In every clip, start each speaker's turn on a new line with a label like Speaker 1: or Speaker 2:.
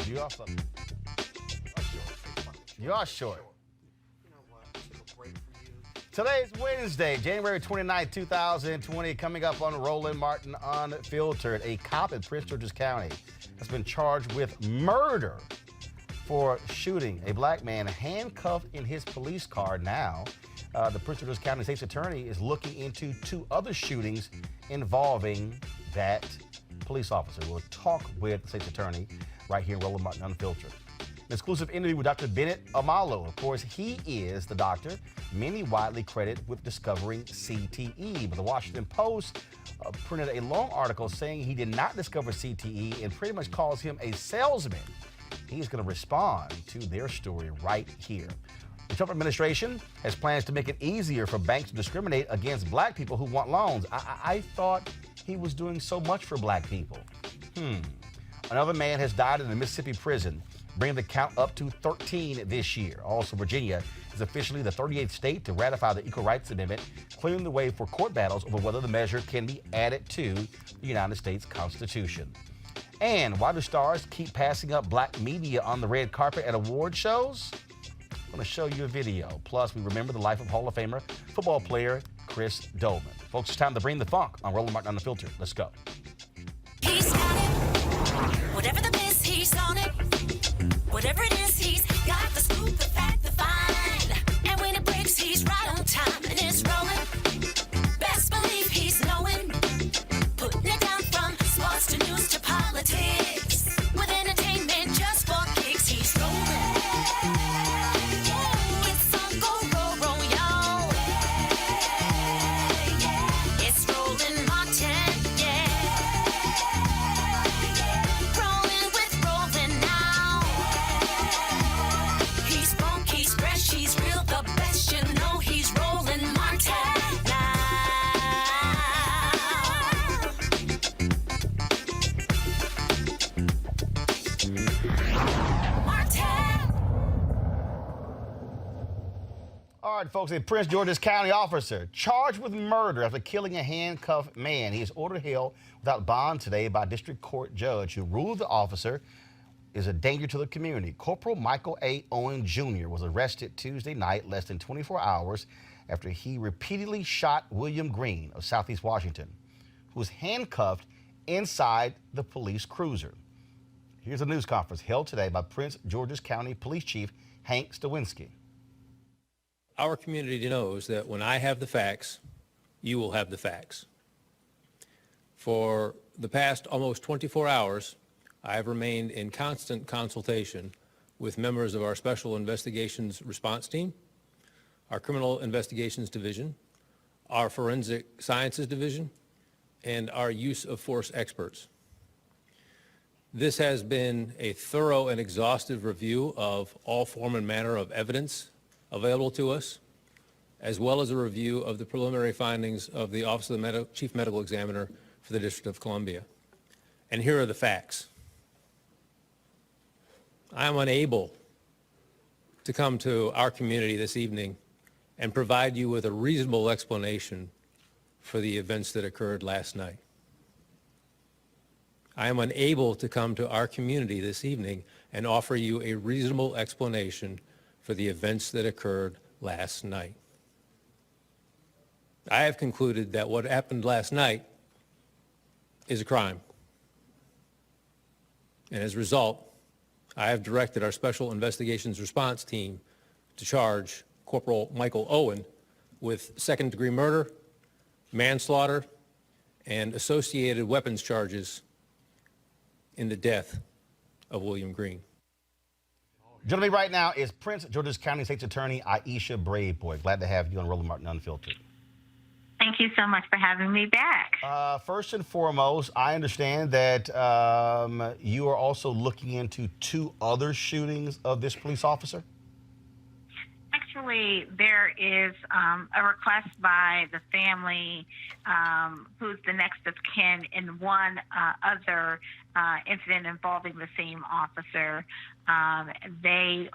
Speaker 1: You are something. You are short.
Speaker 2: You know what? I took a break for you.
Speaker 1: Today's Wednesday, January 29, 2020. Coming up on Roland Martin Unfiltered, a cop in Prince George's County has been charged with murder for shooting a black man handcuffed in his police car. Now, the Prince George's County State's Attorney is looking into 2 other shootings involving that police officer. We'll talk with the State's Attorney right here in Roland Martin Unfiltered. An exclusive interview with Dr. Bennet Omalu. Of course, he is the doctor many widely credit with discovering CTE. But the Washington Post printed a long article saying he did not discover CTE and pretty much calls him a salesman. He's going to respond to their story right here. The Trump administration has plans to make it easier for banks to discriminate against black people who want loans. I thought he was doing so much for black people. Another man has died in a Mississippi prison, bringing the count up to 13 this year. Also, Virginia is officially the 38th state to ratify the Equal Rights Amendment, clearing the way for court battles over whether the measure can be added to the United States Constitution. And why do stars keep passing up black media on the red carpet at award shows? I'm going to show you a video. Plus, we remember the life of Hall of Famer football player Chris Doleman. Folks, it's time to bring the funk on Roland Martin Unfiltered. Let's go.
Speaker 3: He's got it. Whatever the miss, he's on it. Whatever it is,
Speaker 1: All right, folks, a Prince George's County officer charged with murder after killing a handcuffed man. He is ordered held without bond today by a district court judge who ruled the officer is a danger to the community. Corporal Michael A. Owen Jr. was arrested Tuesday night, less than 24 hours after he repeatedly shot William Green of Southeast Washington, who was handcuffed inside the police cruiser. Here's a news conference held today by Prince George's County Police Chief Hank Stawinski.
Speaker 3: Our community knows that when I have the facts, you will have the facts. For the past almost 24 hours, I have remained in constant consultation with members of our Special Investigations Response Team, our Criminal Investigations Division, our Forensic Sciences Division, and our use of force experts. This has been a thorough and exhaustive review of all form and manner of evidence available to us, as well as a review of the preliminary findings of the Office of the Chief Medical Examiner for the District of Columbia. And here are the facts. I am unable to come to our community this evening and provide you with a reasonable explanation for the events that occurred last night. I am unable to come to our community this evening and offer you a reasonable explanation for the events that occurred last night. I have concluded that what happened last night is a crime. And as a result, I have directed our Special Investigations Response Team to charge Corporal Michael Owen with second-degree murder, manslaughter, and associated weapons charges in the death of William Green.
Speaker 1: Joining me right now is Prince George's County State's Attorney Aisha Braveboy. Glad to have you on Roland Martin Unfiltered.
Speaker 4: Thank you so much for having me back.
Speaker 1: First and foremost, I understand that you are also looking into 2 other shootings of this police officer.
Speaker 4: Actually, there is a request by the family, who's the next of kin, in one other incident involving the same officer. They've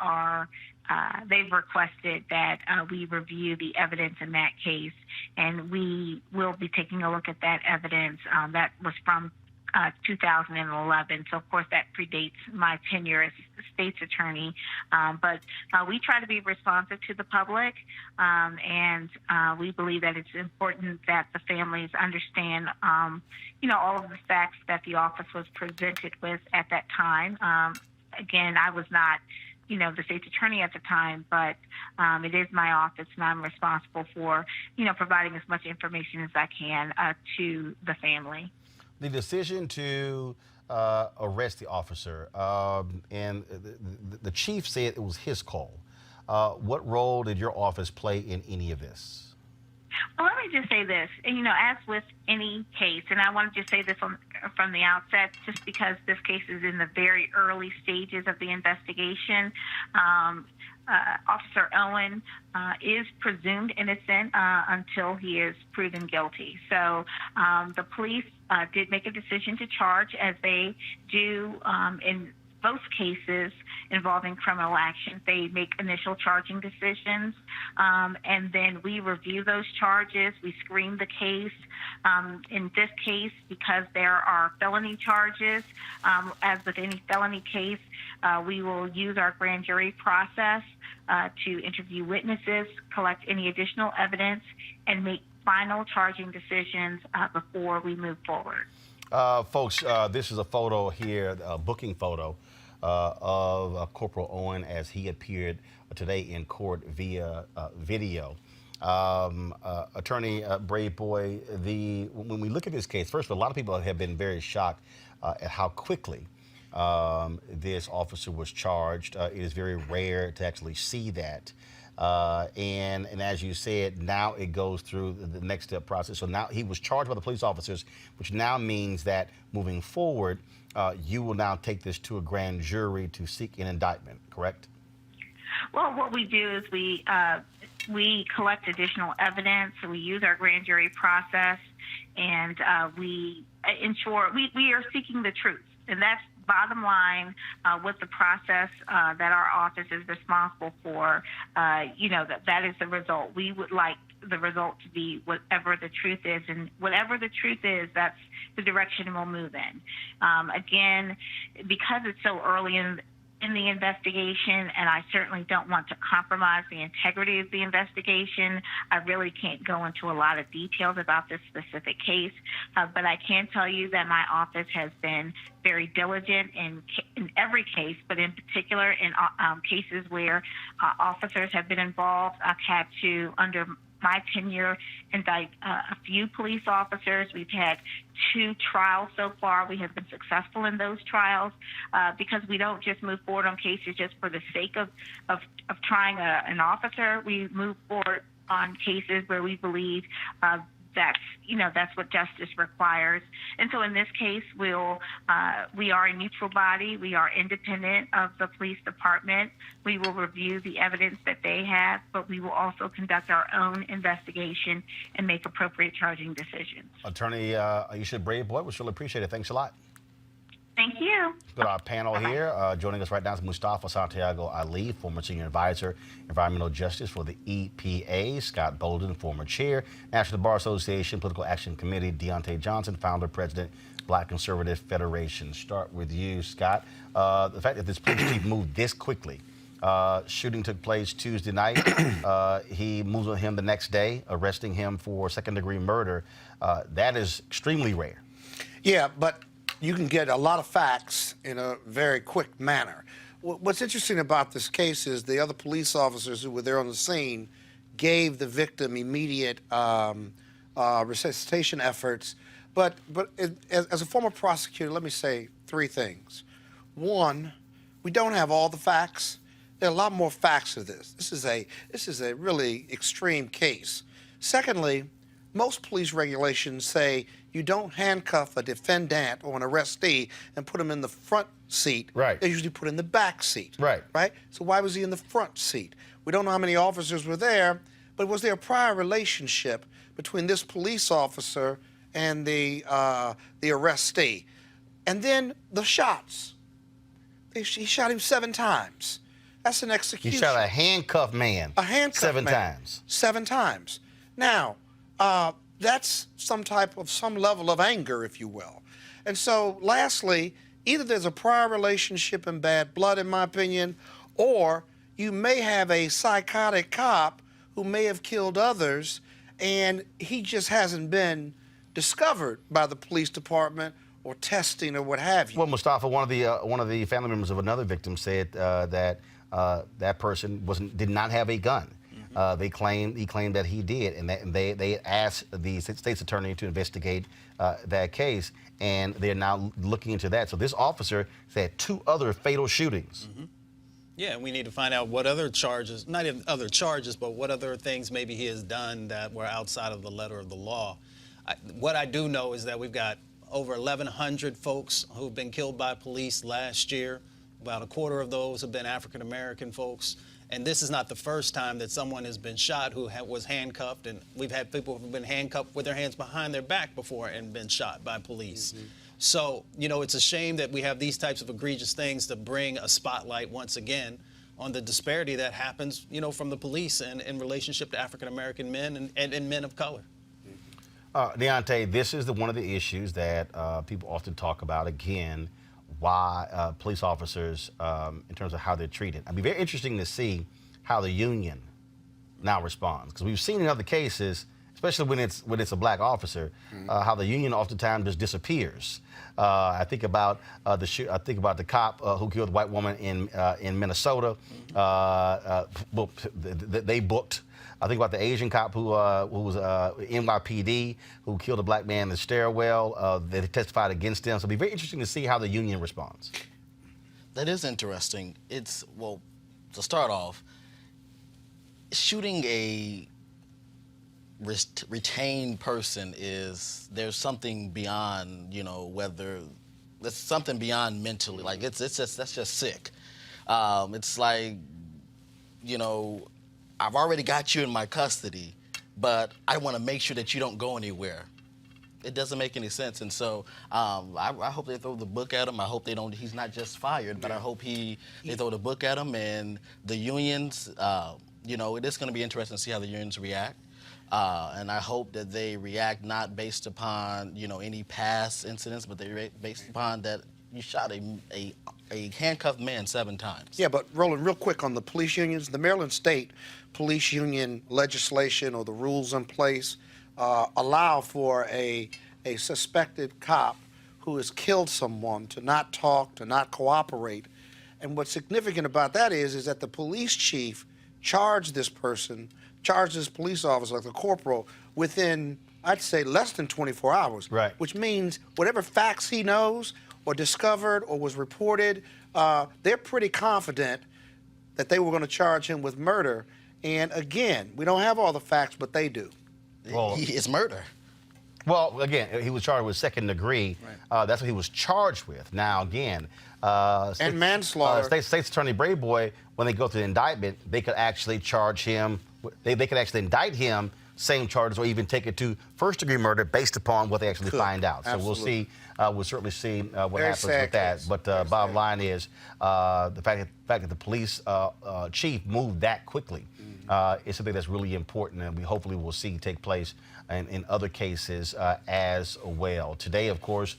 Speaker 4: requested that we review the evidence in that case, and we will be taking a look at that evidence. That was from 2011, so of course that predates my tenure as state's attorney. But we try to be responsive to the public, and we believe that it's important that the families understand, all of the facts that the office was presented with at that time. Again, I was not the state's attorney at the time, but it is my office, and I'm responsible for, providing as much information as I can to the family.
Speaker 1: The decision to arrest the officer, and the chief said it was his call. What role did your office play in any of this?
Speaker 4: Well, let me just say this, as with any case, and I want to just say this from the outset, just because this case is in the very early stages of the investigation. Officer Owen is presumed innocent until he is proven guilty. So the police did make a decision to charge, as they do in most cases involving criminal action. They make initial charging decisions, and then we review those charges. We screen the case. In this case, because there are felony charges, as with any felony case, we will use our grand jury process to interview witnesses, collect any additional evidence, and make final charging decisions before we move forward.
Speaker 1: Folks, this is a photo here, a booking photo of Corporal Owen as he appeared today in court via video. Attorney Braveboy, when we look at this case, first of all, a lot of people have been very shocked at how quickly this officer was charged. It is very rare to actually see that. And as you said, now it goes through the next step process. So now he was charged by the police officers, which now means that moving forward, you will now take this to a grand jury to seek an indictment, correct?
Speaker 4: Well, what we do is we collect additional evidence. So we use our grand jury process, and we ensure we are seeking the truth. And bottom line, with the process that our office is responsible for, that is the result. We would like the result to be whatever the truth is, and whatever the truth is, that's the direction we'll move in. Again, because it's so early in the investigation, and I certainly don't want to compromise the integrity of the investigation, I really can't go into a lot of details about this specific case, but I can tell you that my office has been very diligent in every case, but in particular in cases where officers have been involved. I've had to, under my tenure, indict a few police officers. We've had 2 trials so far. We have been successful in those trials because we don't just move forward on cases just for the sake of trying an officer. We move forward on cases where we believe that's what justice requires. And so in this case, we are a neutral body. We are independent of the police department. We will review the evidence that they have, but we will also conduct our own investigation and make appropriate charging decisions.
Speaker 1: Attorney Aisha Brave-Boyd, we surely appreciate it. Thanks a lot.
Speaker 4: Thank you.
Speaker 1: Got our panel here. Joining us right now is Mustafa Santiago Ali, former Senior Advisor, Environmental Justice for the EPA. Scott Bolden, former Chair, National Bar Association, Political Action Committee. Deontay Johnson, Founder, President, Black Conservative Federation. Start with you, Scott. The fact that this police chief moved this quickly. Shooting took place Tuesday night. He moves on him the next day, arresting him for second-degree murder. That is extremely rare.
Speaker 2: Yeah, but you can get a lot of facts in a very quick manner. What's interesting about this case is the other police officers who were there on the scene gave the victim immediate resuscitation efforts. But as a former prosecutor, let me say 3 things. 1, we don't have all the facts. There are a lot more facts to this. This is a really extreme case. Secondly, most police regulations say you don't handcuff a defendant or an arrestee and put him in the front seat.
Speaker 1: Right.
Speaker 2: They're usually put in the back seat.
Speaker 1: Right.
Speaker 2: Right? So why was he in the front seat? We don't know how many officers were there, but was there a prior relationship between this police officer and the arrestee? And then the shots. He shot him 7 times. That's an execution.
Speaker 1: He shot a handcuffed man.
Speaker 2: A handcuffed
Speaker 1: 7
Speaker 2: man.
Speaker 1: times.
Speaker 2: 7 times. Now, that's some level of anger, if you will. And so, lastly, either there's a prior relationship and bad blood, in my opinion, or you may have a psychotic cop who may have killed others, and he just hasn't been discovered by the police department or testing or what have you.
Speaker 1: Well, Mustafa, one of the family members of another victim said that that person did not have a gun. He claimed that he did, and they asked the state's attorney to investigate that case, and they're now looking into that. So this officer said 2 other fatal shootings.
Speaker 5: Mm-hmm. Yeah, we need to find out what other charges, not even other charges, but what other things maybe he has done that were outside of the letter of the law. What I do know is that we've got over 1,100 folks who've been killed by police last year. About a quarter of those have been African-American folks. And this is not the first time that someone has been shot who was handcuffed. And we've had people who've been handcuffed with their hands behind their back before and been shot by police. Mm-hmm. So, it's a shame that we have these types of egregious things to bring a spotlight once again on the disparity that happens, from the police and in relationship to African-American men and men of color.
Speaker 1: Deontay, this is one of the issues that people often talk about, again, why police officers, in terms of how they're treated. It'd be very interesting to see how the union now responds, because we've seen in other cases, especially when it's a black officer, how the union oftentimes just disappears. I think about the cop who killed the white woman in Minnesota. They booked. I think about the Asian cop who was NYPD, who killed a black man in the stairwell. They testified against him. So it'll be very interesting to see how the union responds.
Speaker 6: That is interesting. To start off, shooting a retained person there's something beyond, whether there's something beyond mentally. Like that's just sick. It's like, I've already got you in my custody, but I want to make sure that you don't go anywhere. It doesn't make any sense, and so I hope they throw the book at him. I hope they don't. He's not just fired, but I hope they throw the book at him. And the unions, you know, it is going to be interesting to see how the unions react. And I hope that they react not based upon, you know, any past incidents, but they based upon that you shot a handcuffed man 7 times.
Speaker 2: Yeah, but Roland, real quick on the police unions, the Maryland State police union legislation or the rules in place allow for a suspected cop who has killed someone to not talk, to not cooperate. And what's significant about that is that the police chief charged this person, charged this police officer, like the corporal, within, I'd say, less than 24 hours.
Speaker 1: Right.
Speaker 2: Which means whatever facts he knows or discovered or was reported, they're pretty confident that they were going to charge him with murder. And again, we don't have all the facts, but they do.
Speaker 1: Well,
Speaker 6: It's murder.
Speaker 1: Well, again, he was charged with second degree.
Speaker 2: Right.
Speaker 1: That's what he was charged with. Now, again,
Speaker 2: and manslaughter.
Speaker 1: State's Attorney Brayboy, when they go through the indictment, they could actually charge him. They could actually indict him, same charges, or even take it to first-degree murder based upon what they actually find out. So we'll see. We'll certainly see what
Speaker 2: Very
Speaker 1: happens
Speaker 2: sad
Speaker 1: with that.
Speaker 2: case.
Speaker 1: But bottom line is the fact that the police chief moved that quickly is something that's really important, and we hopefully will see take place in other cases as well. Today, of course,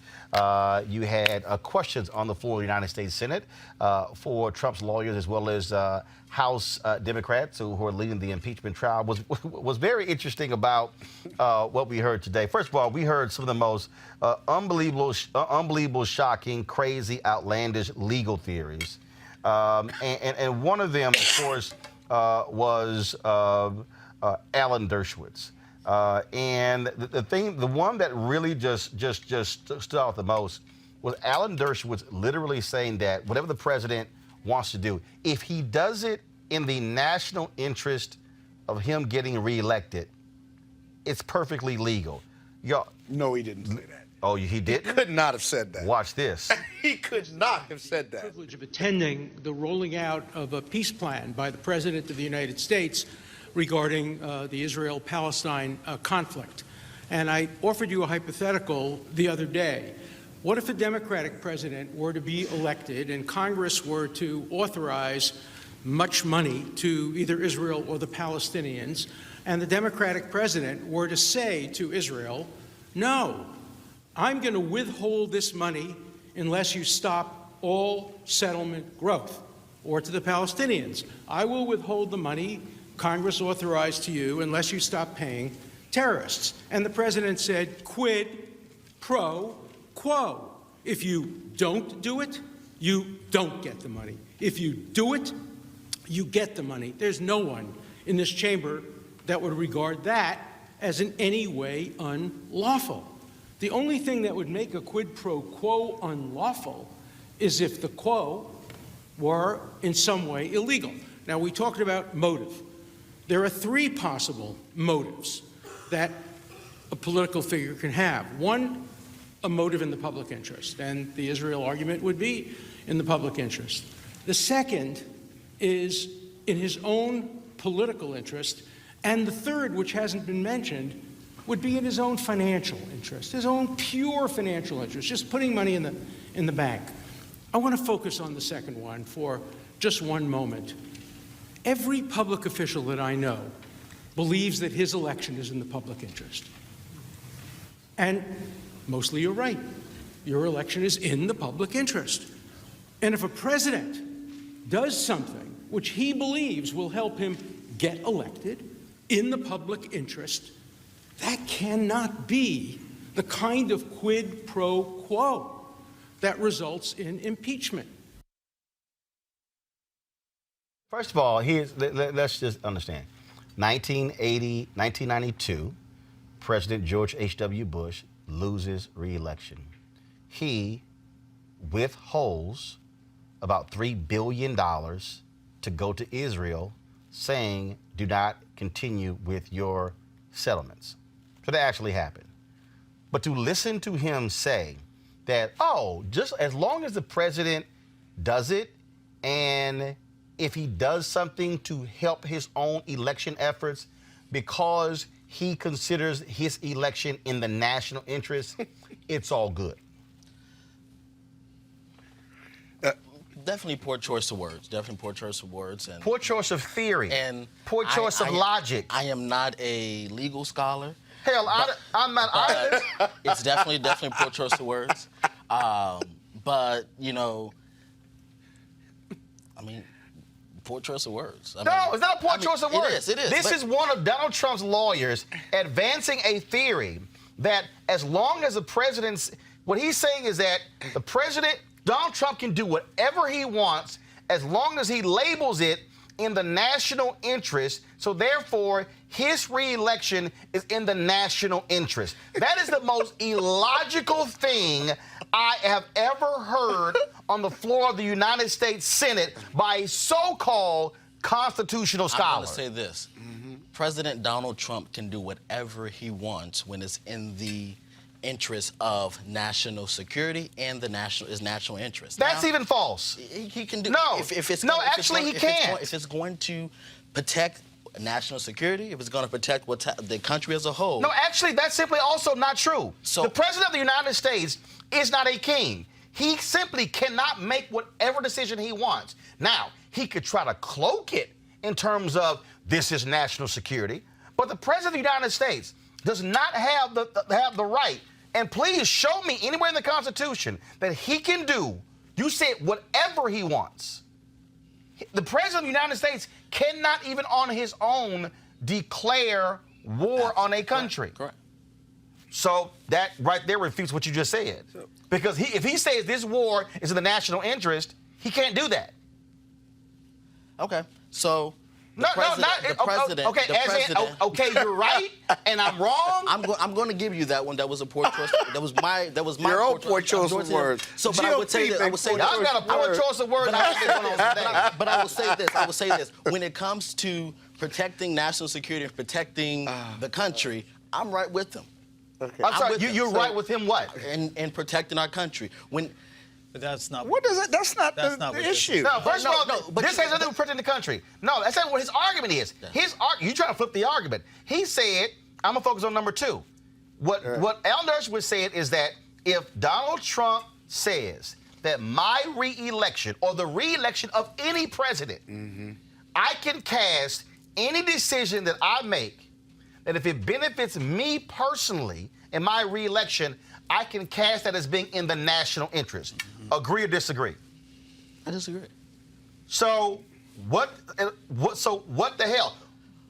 Speaker 1: you had questions on the floor of the United States Senate for Trump's lawyers as well as House Democrats who are leading the impeachment trial. Was very interesting about what we heard today. First of all, we heard some of the most unbelievable, shocking, crazy, outlandish legal theories. And one of them, of course, was Alan Dershowitz. And the one that really just stood out the most was Alan Dershowitz literally saying that whatever the president wants to do, if he does it in the national interest of him getting reelected, it's perfectly legal. Y'all,
Speaker 2: No, he didn't say that.
Speaker 1: oh, he
Speaker 2: He
Speaker 1: didn't?
Speaker 2: could not have said that.
Speaker 1: Watch this.
Speaker 2: He could not have said that.
Speaker 7: Privilege of attending the rolling out of a peace plan by the President of the United States regarding the Israel-Palestine conflict. And I offered you a hypothetical the other day. What if a Democratic president were to be elected and Congress were to authorize much money to either Israel or the Palestinians, and the Democratic president were to say to Israel, no, I'm going to withhold this money unless you stop all settlement growth, or to the Palestinians, I will withhold the money Congress authorized to you unless you stop paying terrorists. And the president said, quid pro quo. If you don't do it, you don't get the money. If you do it, you get the money. There's no one in this chamber that would regard that as in any way unlawful. The only thing that would make a quid pro quo unlawful is if the quo were in some way illegal. Now, we talked about motive. There are 3 possible motives that a political figure can have. One, a motive in the public interest, and the Israel argument would be in the public interest. The second is in his own political interest, and the third, which hasn't been mentioned, would be in his own financial interest, his own pure financial interest, just putting money in the bank. I want to focus on the second one for just one moment. Every public official that I know believes that his election is in the public interest. And mostly you're right. Your election is in the public interest. And if a president does something which he believes will help him get elected in the public interest, that cannot be the kind of quid pro quo that results in impeachment.
Speaker 1: First of all, let's just understand. 1992, President George H.W. Bush loses re-election. He withholds about $3 billion to go to Israel, saying, do not continue with your settlements. So that actually happened. But to listen to him say that, oh, just as long as the president does it, and if he does something to help his own election efforts, because he considers his election in the national interest, it's all good.
Speaker 6: Definitely poor choice of words. Definitely poor choice of words. And
Speaker 1: Poor choice of theory.
Speaker 6: And
Speaker 1: poor choice of logic.
Speaker 6: I am not a legal scholar.
Speaker 1: Hell, I'm not either.
Speaker 6: It's definitely poor choice of words. But, you know, I mean, poor choice of words.
Speaker 1: No, it's not a poor choice of words.
Speaker 6: It is.
Speaker 1: This is one of Donald Trump's lawyers advancing a theory that as long as the president's, what he's saying is that the president, Donald Trump, can do whatever he wants as long as he labels it in the national interest. So therefore, his re-election is in the national interest. That is the most illogical thing I have ever heard on the floor of the United States Senate by a so-called constitutional scholar.
Speaker 6: I'm going to say this. President Donald Trump can do whatever he wants when it's in the interest of national security and the national interest.
Speaker 1: That's
Speaker 6: now,
Speaker 1: even false.
Speaker 6: He can do.
Speaker 1: No,
Speaker 6: if it's
Speaker 1: no,
Speaker 6: gonna,
Speaker 1: actually, he can't.
Speaker 6: If it's going to protect national security, if it's going to protect the country as a whole.
Speaker 1: No, actually, that's simply also not true.
Speaker 6: So,
Speaker 1: the president of the United States is not a king. He simply cannot make whatever decision he wants. Now, he could try to cloak it in terms of this is national security, but the president of the United States does not have the right. And please show me anywhere in the Constitution that he can do, you said, whatever he wants. The president of the United States cannot even on his own declare war on a country.
Speaker 6: Correct.
Speaker 1: So that right there refutes what you just said. Because if he says this war is in the national interest, he can't do that.
Speaker 6: Okay. So
Speaker 1: No,
Speaker 6: the president.
Speaker 1: Okay, you're right, and I'm wrong.
Speaker 6: I'm going to give you that one. That was a poor choice. That was my.
Speaker 2: Your own poor choice of words.
Speaker 6: So, but I would say this. I would say
Speaker 1: Y'all got a poor choice of words.
Speaker 6: But I will say this. I will say this. When it comes to protecting national security and protecting the country, I'm right with them.
Speaker 2: Okay.
Speaker 1: I'm sorry, you're right with him. What?
Speaker 6: In protecting our country.
Speaker 5: But that's not.
Speaker 2: What is it? That's not
Speaker 5: That's
Speaker 2: the
Speaker 5: not what this
Speaker 2: issue.
Speaker 5: is.
Speaker 1: No, first of all,
Speaker 6: but
Speaker 1: this has nothing to do with protecting the country. No, that's not what his argument is. You trying to flip the argument. He said, I'm going to focus on number two. What Al Dershowitz said is that if Donald Trump says that my re-election or the re-election of any president, I can cast any decision that I make, that if it benefits me personally in my re-election, I can cast that as being in the national interest. Agree or disagree?
Speaker 6: I disagree.
Speaker 1: So what the hell?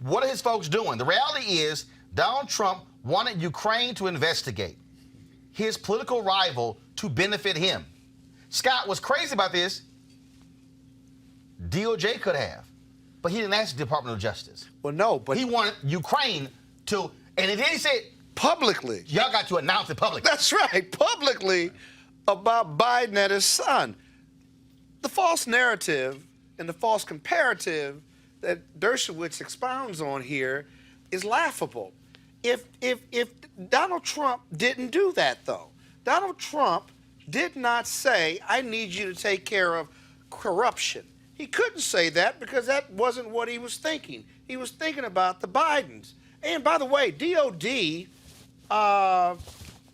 Speaker 1: What are his folks doing? The reality is Donald Trump wanted Ukraine to investigate his political rival to benefit him. Scott, what's crazy about this, DOJ could have, but he didn't ask the Department of Justice.
Speaker 2: Well, no, but
Speaker 1: He wanted Ukraine to, and then he said,
Speaker 2: publicly.
Speaker 1: y'all got to announce it publicly.
Speaker 2: That's right, publicly about Biden and his son. The false narrative and the false comparative that Dershowitz expounds on here is laughable. If Donald Trump didn't do that, though, Donald Trump did not say, I need you to take care of corruption. He couldn't say that because that wasn't what he was thinking. He was thinking about the Bidens. And by the way, DOD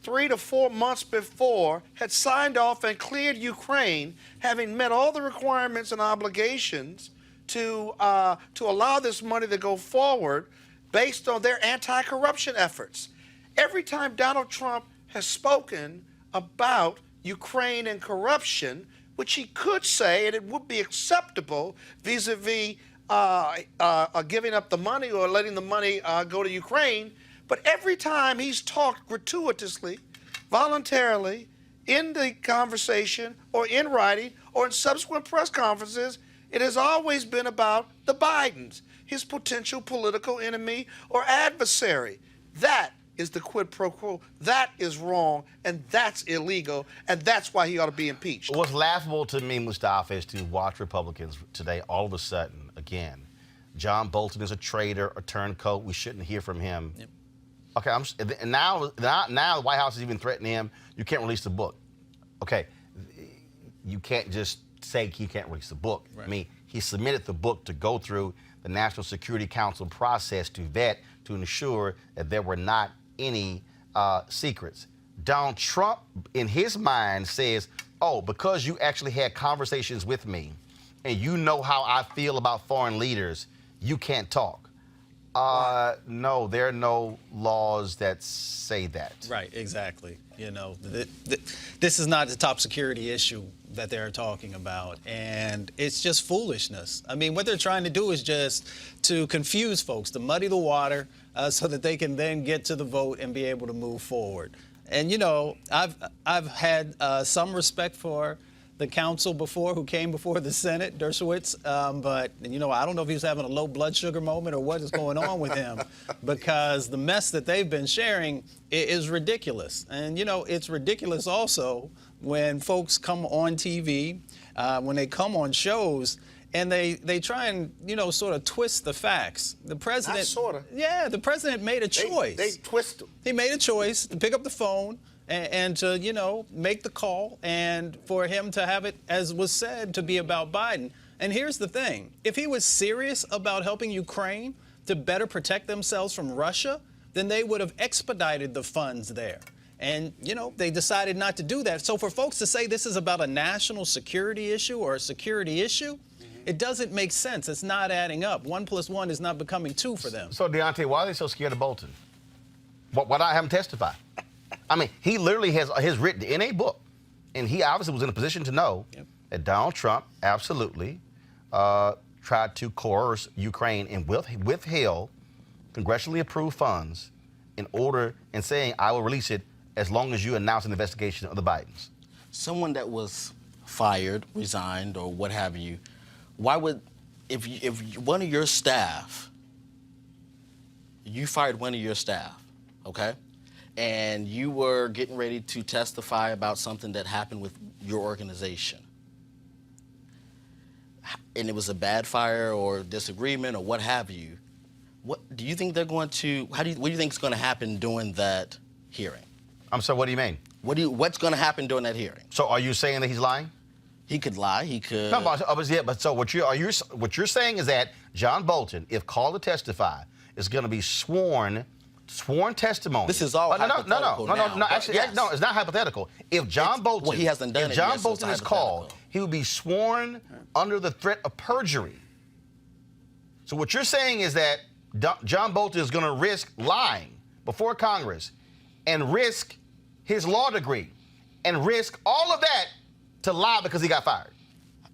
Speaker 2: 3 to 4 months before, had signed off and cleared Ukraine, having met all the requirements and obligations to allow this money to go forward based on their anti-corruption efforts. Every time Donald Trump has spoken about Ukraine and corruption, which he could say, and it would be acceptable vis-a-vis giving up the money or letting the money go to Ukraine, but every time he's talked gratuitously, voluntarily, in the conversation or in writing or in subsequent press conferences, it has always been about the Bidens, his potential political enemy or adversary. That is the quid pro quo. That is wrong, and that's illegal, and that's why he ought to be impeached.
Speaker 1: What's laughable to me, Mustafa, is to watch Republicans today all of a sudden, again, John Bolton is a traitor, a turncoat. We shouldn't hear from him.
Speaker 5: Yep.
Speaker 1: Okay, and now the White House is even threatening him. You can't release the book. Okay, you can't just say he can't release the book.
Speaker 5: Right.
Speaker 1: I mean, he submitted the book to go through the National Security Council process to vet, to ensure that there were not any secrets. Donald Trump, in his mind, says, oh, because you actually had conversations with me and you know how I feel about foreign leaders, you can't talk. No, there are no laws that say that.
Speaker 5: Right, exactly. You know, this is not the top security issue that they're talking about, and it's just foolishness. I mean, what they're trying to do is just to confuse folks, to muddy the water, so that they can then get to the vote and be able to move forward. And you know, I've had some respect for the council before, who came before the Senate, Dershowitz, but you know, I don't know if he was having a low blood sugar moment or what is going on with him, because the mess that they've been sharing is ridiculous. And you know, it's ridiculous also when folks come on TV, when they come on shows, and they try and, you know, sort of twist the facts. The president,
Speaker 2: Not sort of.
Speaker 5: Yeah, the president made a choice.
Speaker 2: They twist them.
Speaker 5: He made a choice to pick up the phone and to, you know, make the call, and for him to have it, as was said, to be about Biden. And here's the thing. If he was serious about helping Ukraine to better protect themselves from Russia, then they would have expedited the funds there. And, you know, they decided not to do that. So for folks to say this is about a national security issue or a security issue, it doesn't make sense. It's not adding up. 1 + 1 is not becoming 2 for them.
Speaker 1: So, Deontay, why are they so scared of Bolton? Why not have him testify? I mean, he literally has written in a book, and he obviously was in a position to know that Donald Trump absolutely tried to coerce Ukraine and withheld congressionally approved funds in order, and saying, I will release it as long as you announce an investigation of the Bidens.
Speaker 6: Someone that was fired, resigned, or what have you, why would, if one of your staff, you fired one of your staff, okay, and you were getting ready to testify about something that happened with your organization, and it was a bad fire or disagreement or what have you, what do you think they're going to, what do you think is going to happen during that hearing?
Speaker 1: I'm sorry, what do you mean?
Speaker 6: What's going to happen during that hearing?
Speaker 1: So are you saying that he's lying?
Speaker 6: He could lie. He could.
Speaker 1: No, but so what you're saying is that John Bolton, if called to testify, is going to be sworn testimony.
Speaker 6: This is all hypothetical now.
Speaker 1: No. Actually,
Speaker 6: yes.
Speaker 1: no, it's not hypothetical. If John Bolton,
Speaker 6: well, he hasn't done
Speaker 1: if
Speaker 6: it
Speaker 1: John
Speaker 6: yet, so
Speaker 1: Bolton
Speaker 6: it's
Speaker 1: is called,
Speaker 6: hypothetical.
Speaker 1: he will be sworn under the threat of perjury. So what you're saying is that John Bolton is going to risk lying before Congress, and risk his law degree, and risk all of that to lie because he got fired.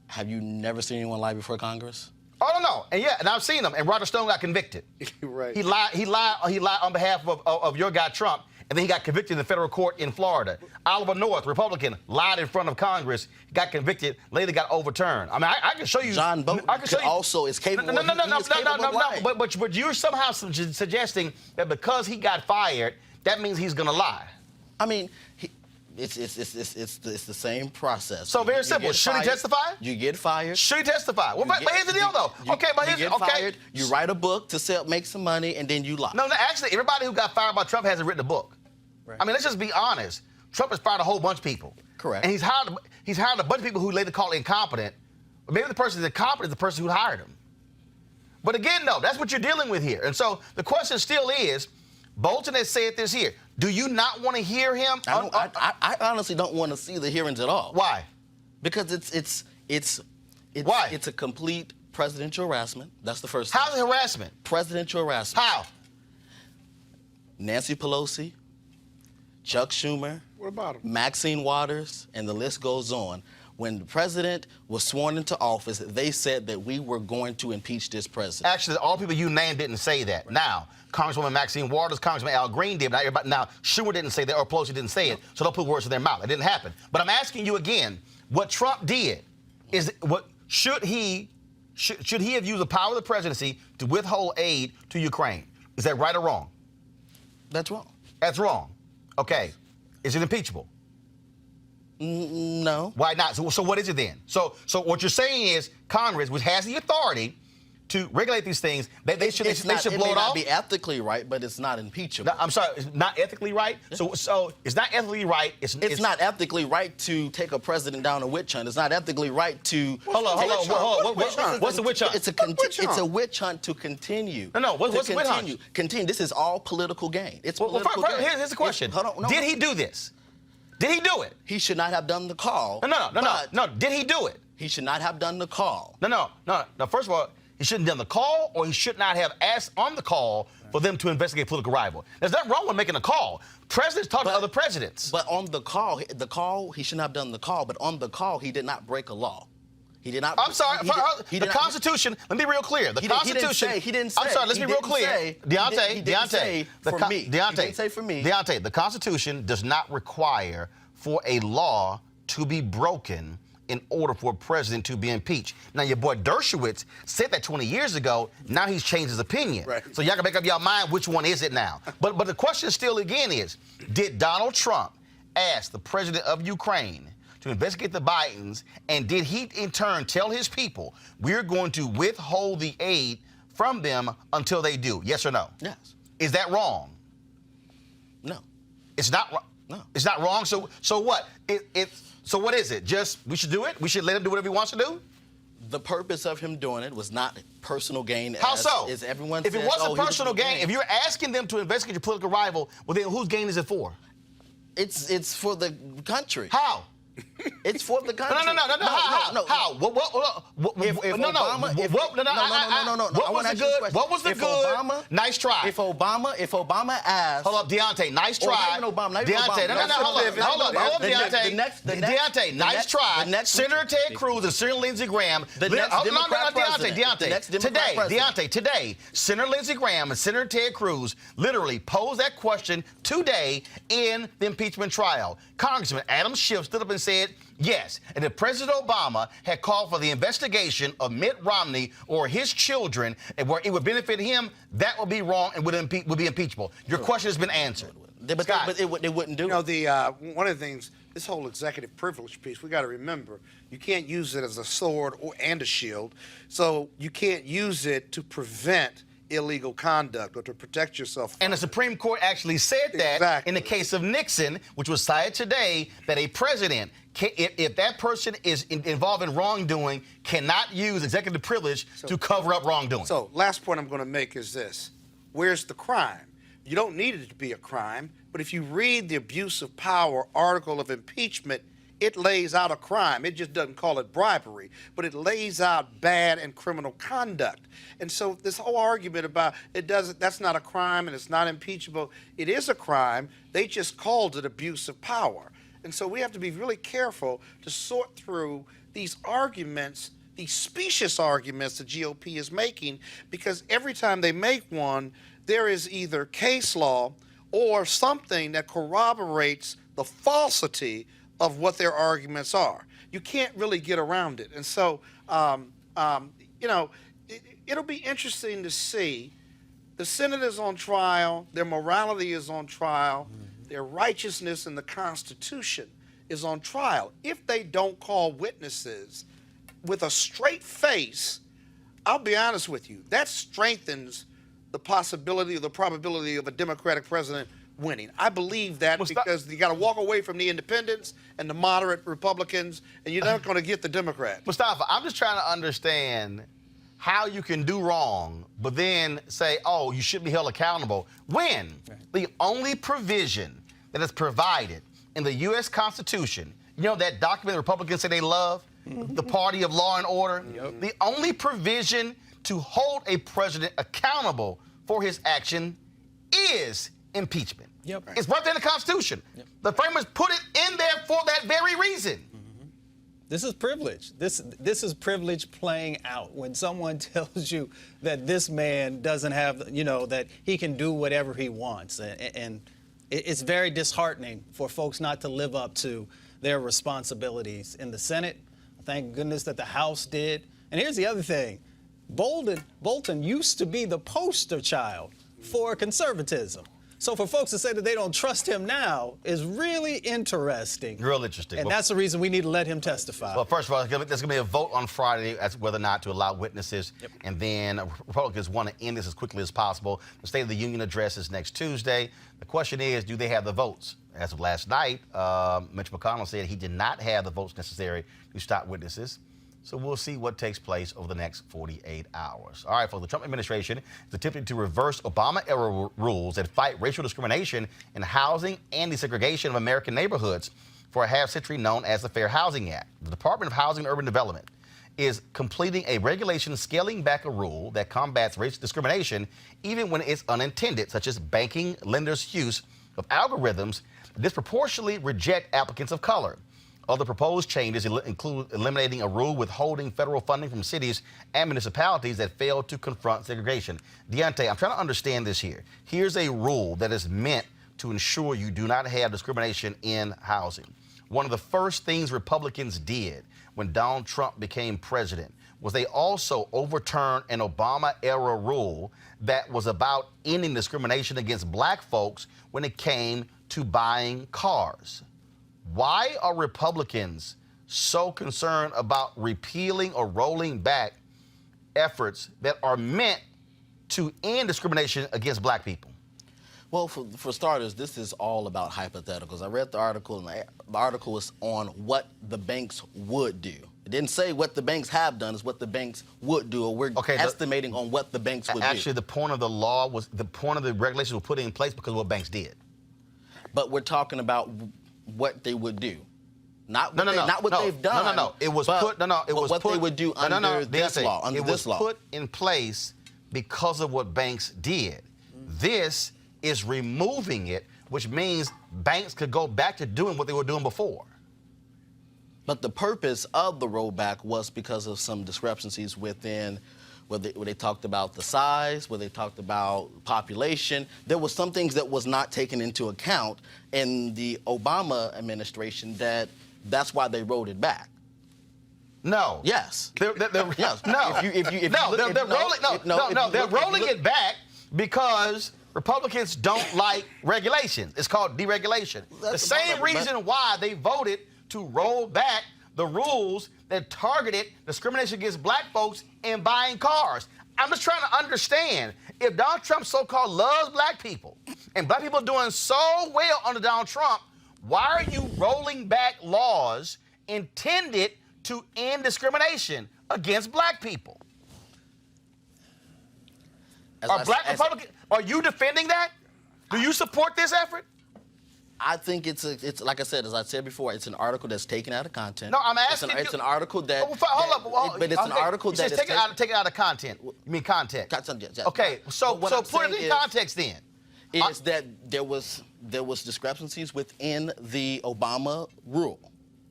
Speaker 6: Have you never seen anyone lie before Congress?
Speaker 1: Oh, no. And I've seen him. And Roger Stone got convicted.
Speaker 2: Right.
Speaker 1: He lied on behalf of your guy Trump, and then he got convicted in the federal court in Florida. Oliver North, Republican, lied in front of Congress, got convicted, later got overturned. I mean, I can show you.
Speaker 6: John Bolton also is capable.
Speaker 1: No.
Speaker 6: Lying.
Speaker 1: But you're somehow suggesting that because he got fired, that means he's going to lie.
Speaker 6: I mean, it's the same process.
Speaker 1: So very simple. Should he testify?
Speaker 6: You get fired.
Speaker 1: Should he testify? Well, but here's the deal, though.
Speaker 6: Fired, you write a book to make some money, and then you lie.
Speaker 1: No, actually, everybody who got fired by Trump hasn't written a book. Right. I mean, let's just be honest. Trump has fired a whole bunch of people.
Speaker 6: Correct.
Speaker 1: And he's hired a bunch of people who later call incompetent. But maybe the person that's incompetent is the person who hired him. But again, no, that's what you're dealing with here. And so the question still is, Bolton has said this here. Do you not want to hear him?
Speaker 6: I honestly don't want to see the hearings at all.
Speaker 1: Why?
Speaker 6: Because it's
Speaker 1: Why?
Speaker 6: It's a complete presidential harassment. That's the first thing.
Speaker 1: How's it harassment?
Speaker 6: Presidential harassment.
Speaker 1: How?
Speaker 6: Nancy Pelosi, Chuck Schumer,
Speaker 2: What about him?
Speaker 6: Maxine Waters, and the list goes on. When the president was sworn into office, they said that we were going to impeach this president.
Speaker 1: Actually, all people you named didn't say that. Right. Now, Congresswoman Maxine Waters, Congressman Al Green did, but now Schumer didn't say that, or Pelosi didn't say it, so don't put words in their mouth. It didn't happen. But I'm asking you again, what Trump did is, should he have used the power of the presidency to withhold aid to Ukraine? Is that right or wrong?
Speaker 6: That's wrong.
Speaker 1: That's wrong. Okay. Is it impeachable?
Speaker 6: No.
Speaker 1: Why not? So what is it then? So what you're saying is Congress, which has the authority to regulate these things, they should blow it off?
Speaker 6: It may not be ethically right, but it's not impeachable.
Speaker 1: No, I'm sorry, it's not ethically right? So it's not ethically right. It's
Speaker 6: not ethically right to take a president down a witch hunt. It's not ethically right to...
Speaker 1: Hold on. What's the witch hunt?
Speaker 6: It's a witch hunt to continue.
Speaker 1: No, what's the witch hunt?
Speaker 6: Continue. This is all political gain. It's political gain.
Speaker 1: Here's the question. Did he do this? Did he do it?
Speaker 6: He should not have done the call.
Speaker 1: No. Did he do it?
Speaker 6: He should not have done the call.
Speaker 1: No. First of all, he shouldn't have done the call, or he should not have asked on the call for them to investigate political rival. There's nothing wrong with making a call. Presidents talk to other presidents.
Speaker 6: But on the call, he shouldn't have done the call, but on the call, he did not break a law. He did not.
Speaker 1: I'm sorry. The Constitution, let me be real clear. The Constitution.
Speaker 6: He didn't say.
Speaker 1: I'm sorry, let's be real clear. Deontay.
Speaker 6: He didn't say for me. He didn't say for me.
Speaker 1: Deontay, the Constitution does not require for a law to be broken in order for a president to be impeached. Now, your boy Dershowitz said that 20 years ago. Now he's changed his opinion.
Speaker 2: Right.
Speaker 1: So y'all can make up your mind which one is it now. But the question still again is, did Donald Trump ask the president of Ukraine to investigate the Bidens, and did he in turn tell his people, we're going to withhold the aid from them until they do? Yes or no?
Speaker 6: Yes.
Speaker 1: Is that wrong?
Speaker 6: No.
Speaker 1: It's not wrong.
Speaker 6: No.
Speaker 1: It's not wrong. So what? So what is it? Just we should do it? We should let him do whatever he wants to do?
Speaker 6: The purpose of him doing it was not personal gain.
Speaker 1: How so?
Speaker 6: Is everyone
Speaker 1: if
Speaker 6: says,
Speaker 1: it wasn't personal gain, if you're asking them to investigate your political rival, well then whose gain is it for?
Speaker 6: It's for the country.
Speaker 1: How?
Speaker 6: It's for the country.
Speaker 1: No. How? What was the good? Nice try.
Speaker 6: If Obama asked...
Speaker 1: Hold up, Deontay, nice try. Deontay, hold up, Deontay, nice try. Senator Ted Cruz and Senator Lindsey Graham. Deontay, today, Senator Lindsey Graham and Senator Ted Cruz literally posed that question today in the impeachment trial. Congressman Adam Schiff stood up and said, yes, and if President Obama had called for the investigation of Mitt Romney or his children, and where it would benefit him, that would be wrong and would be impeachable. Your question has been answered.
Speaker 6: But it wouldn't do.
Speaker 2: You know, one of the things, this whole executive privilege piece, we got to remember, you can't use it as a sword and a shield, so you can't use it to prevent illegal conduct or to protect yourself.
Speaker 1: And the Supreme Court actually said that in the case of Nixon, which was cited today, that a president, if that person is involved in wrongdoing, cannot use executive privilege to cover up wrongdoing.
Speaker 2: So, last point I'm going to make is this. Where's the crime? You don't need it to be a crime, but if you read the abuse of power article of impeachment, it lays out a crime. It just doesn't call it bribery, but it lays out bad and criminal conduct. And so this whole argument about that's not a crime and it's not impeachable, it is a crime. They just called it abuse of power. And so we have to be really careful to sort through these arguments, these specious arguments the GOP is making, because every time they make one, there is either case law or something that corroborates the falsity of what their arguments are. You can't really get around it. And so, you know, it'll be interesting to see. The Senate is on trial. Their morality is on trial. Their righteousness in the Constitution is on trial. If they don't call witnesses with a straight face, I'll be honest with you, that strengthens the possibility or the probability of a Democratic president winning. I believe that because you got to walk away from the independents and the moderate Republicans, and you're not going to get the Democrats.
Speaker 1: Mustafa, I'm just trying to understand how you can do wrong, but then say, oh, you should be held accountable, when the only provision that is provided in the U.S. Constitution, you know that document the Republicans say they love, the party of law and order, the only provision to hold a president accountable for his action is impeachment. It's right there in the Constitution. The framers put it in there for that very reason.
Speaker 5: This is privilege. This is privilege playing out. When someone tells you that this man doesn't have, you know, that he can do whatever he wants, and it's very disheartening for folks not to live up to their responsibilities in the Senate. Thank goodness that the House did. And here's the other thing. Bolton used to be the poster child for conservatism. So for folks to say that they don't trust him now is really interesting.
Speaker 1: Real interesting.
Speaker 5: And that's the reason we need to let him testify.
Speaker 1: Well, first of all, there's going to be a vote on Friday as to whether or not to allow witnesses.
Speaker 5: Yep.
Speaker 1: And then Republicans want to end this as quickly as possible. The State of the Union address is next Tuesday. The question is, do they have the votes? As of last night, Mitch McConnell said he did not have the votes necessary to stop witnesses. So we'll see what takes place over the next 48 hours. All right, folks, the Trump administration is attempting to reverse Obama-era rules that fight racial discrimination in housing and desegregation of American neighborhoods for a half-century known as the Fair Housing Act. The Department of Housing and Urban Development is completing a regulation scaling back a rule that combats racial discrimination even when it's unintended, such as banking lenders' use of algorithms that disproportionately reject applicants of color. Other proposed changes include eliminating a rule withholding federal funding from cities and municipalities that fail to confront segregation. Deontay, I'm trying to understand this here. Here's a rule that is meant to ensure you do not have discrimination in housing. One of the first things Republicans did when Donald Trump became president was they also overturned an Obama-era rule that was about ending discrimination against black folks when it came to buying cars. Why are Republicans so concerned about repealing or rolling back efforts that are meant to end discrimination against black people?
Speaker 6: Well, for starters, this is all about hypotheticals. I read the article, and the article was on what the banks would do. It didn't say what the banks have done, it's what the banks would do, or we're estimating on what the banks would do.
Speaker 1: Actually, the point of the law was, the point of the regulations were put in place because of what banks did.
Speaker 6: But we're talking about what they would do. Not what they've done.
Speaker 1: It was put. It was
Speaker 6: what
Speaker 1: put,
Speaker 6: they would do under this law.
Speaker 1: It was put in place because of what banks did. This is removing it, which means banks could go back to doing what they were doing before.
Speaker 6: But the purpose of the rollback was because of some discrepancies within where they talked about the size, where they talked about population. There were some things that was not taken into account in the Obama administration that's why they rolled it back.
Speaker 1: No.
Speaker 6: Yes.
Speaker 1: Yes. No. They're rolling it back because Republicans don't like regulations. It's called deregulation. The same reason why they voted to roll back the rules that targeted discrimination against black folks in buying cars. I'm just trying to understand, if Donald Trump so-called loves black people, and black people are doing so well under Donald Trump, why are you rolling back laws intended to end discrimination against black people? Are you defending that? Do you support this effort?
Speaker 6: I think it's like I said, as I said before, it's an article that's taken out of content.
Speaker 1: No, I'm asking
Speaker 6: It's an article that.
Speaker 1: But it's an article that is take it out of content. You mean context?
Speaker 6: Yes.
Speaker 1: Okay, so put it in context then.
Speaker 6: Is that there was discrepancies within the Obama rule.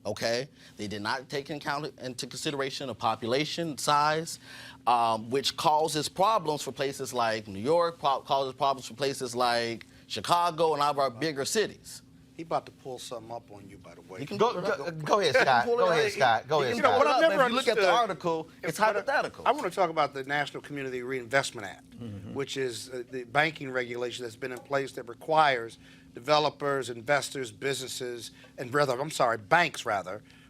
Speaker 6: Okay, they did not take into consideration of population size, which causes problems for places like New York, causes problems for places like Chicago and all of our bigger cities.
Speaker 2: He about to pull something up on you, by the way.
Speaker 1: You can go ahead, Scott. Go ahead, Scott. Go ahead, Scott.
Speaker 2: What I've never
Speaker 6: if you look at the article, it's hypothetical.
Speaker 2: I want to talk about the National Community Reinvestment Act, which is the banking regulation that's been in place that requires developers, investors, businesses, and banks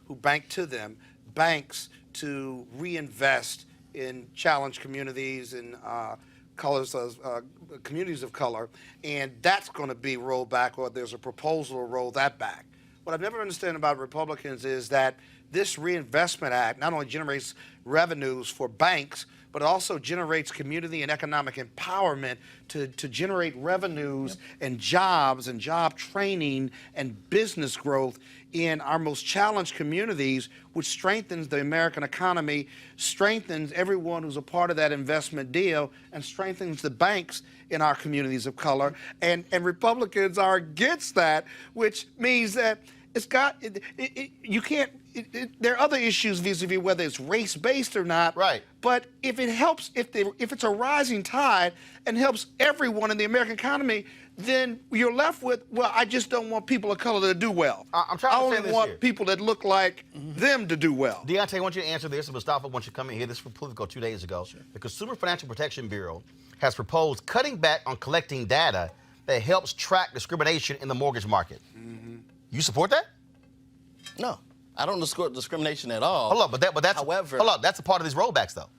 Speaker 2: who bank to them, banks to reinvest in challenged communities and communities of color, and that's going to be rolled back, or there's a proposal to roll that back. What I've never understood about Republicans is that this Reinvestment Act not only generates revenues for banks, but it also generates community and economic empowerment to generate revenues and jobs and job training and business growth in our most challenged communities, which strengthens the American economy, strengthens everyone who's a part of that investment deal, and strengthens the banks in our communities of color. And Republicans are against that, which means that you can't. There are other issues vis-a-vis whether it's race-based or not.
Speaker 1: Right.
Speaker 2: But if it helps, if it's a rising tide and helps everyone in the American economy, then you're left with, well, I just don't want people of color to do well.
Speaker 1: I'm trying to
Speaker 2: I
Speaker 1: say
Speaker 2: only
Speaker 1: this
Speaker 2: want
Speaker 1: here.
Speaker 2: people that look like them to do well.
Speaker 1: Deontay, I want you to answer this, and Mustafa, I want you to come in here. This was Politico 2 days ago. Sure. The Consumer Financial Protection Bureau has proposed cutting back on collecting data that helps track discrimination in the mortgage market. You support that?
Speaker 6: No, I don't support discrimination at all.
Speaker 1: Hold up, but that's
Speaker 6: however,
Speaker 1: hold up, that's a part of these rollbacks, though.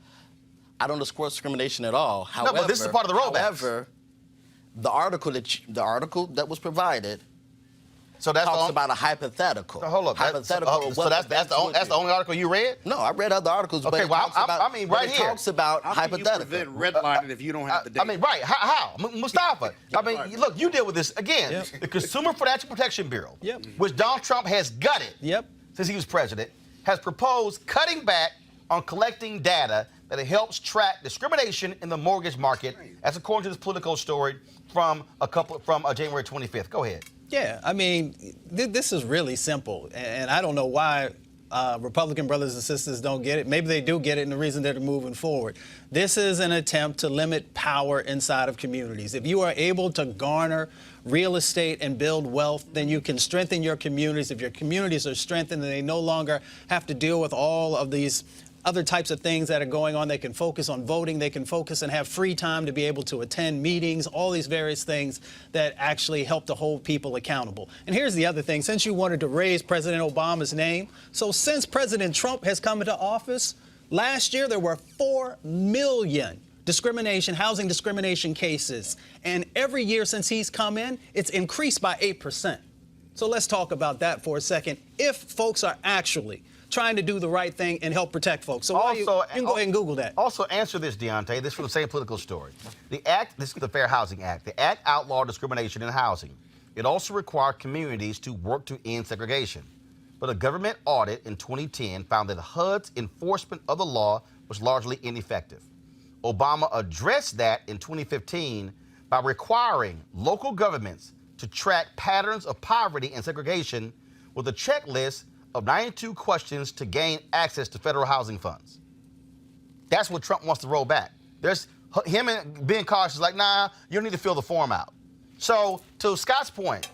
Speaker 6: I don't support discrimination at all. However,
Speaker 1: but this is part of the rollbacks.
Speaker 6: However, the article that was provided
Speaker 1: So that's
Speaker 6: talks about a hypothetical.
Speaker 1: So hold up.
Speaker 6: Hypothetical.
Speaker 1: So that's the only article you read?
Speaker 6: No, I read other articles.
Speaker 1: Okay,
Speaker 6: but it
Speaker 1: well,
Speaker 6: talks about,
Speaker 1: I mean, right
Speaker 6: it
Speaker 1: here.
Speaker 6: talks about
Speaker 2: How can
Speaker 6: hypothetical.
Speaker 2: you prevent redlining if you don't have the data?
Speaker 1: I mean, right? How? Mustafa. I mean, look, you deal with this again.
Speaker 5: Yep.
Speaker 1: The Consumer Financial Protection Bureau,
Speaker 5: Yep.
Speaker 1: which Donald Trump has gutted since he was president, has proposed cutting back on collecting data that helps track discrimination in the mortgage market. That's according to this Politico story from January 25th. Go ahead.
Speaker 5: Yeah, I mean, this is really simple, and I don't know why Republican brothers and sisters don't get it. Maybe they do get it, and the reason they're moving forward. This is an attempt to limit power inside of communities. If you are able to garner real estate and build wealth, then you can strengthen your communities. If your communities are strengthened, then they no longer have to deal with all of these other types of things that are going on. They can focus on voting. They can focus and have free time to be able to attend meetings, all these various things that actually help to hold people accountable. And here's the other thing. Since you wanted to raise President Obama's name, so since President Trump has come into office, last year there were 4 million housing discrimination cases. And every year since he's come in, it's increased by 8%. So let's talk about that for a second. If folks are actually trying to do the right thing and help protect folks. So you can go ahead and Google that.
Speaker 1: Also, answer this, Deontay. This is from the same Political story. This is the Fair Housing Act. The act outlawed discrimination in housing. It also required communities to work to end segregation. But a government audit in 2010 found that HUD's enforcement of the law was largely ineffective. Obama addressed that in 2015 by requiring local governments to track patterns of poverty and segregation with a checklist of 92 questions to gain access to federal housing funds. That's what Trump wants to roll back. There's him and being cautious, like, nah, you don't need to fill the form out. So, to Scott's point,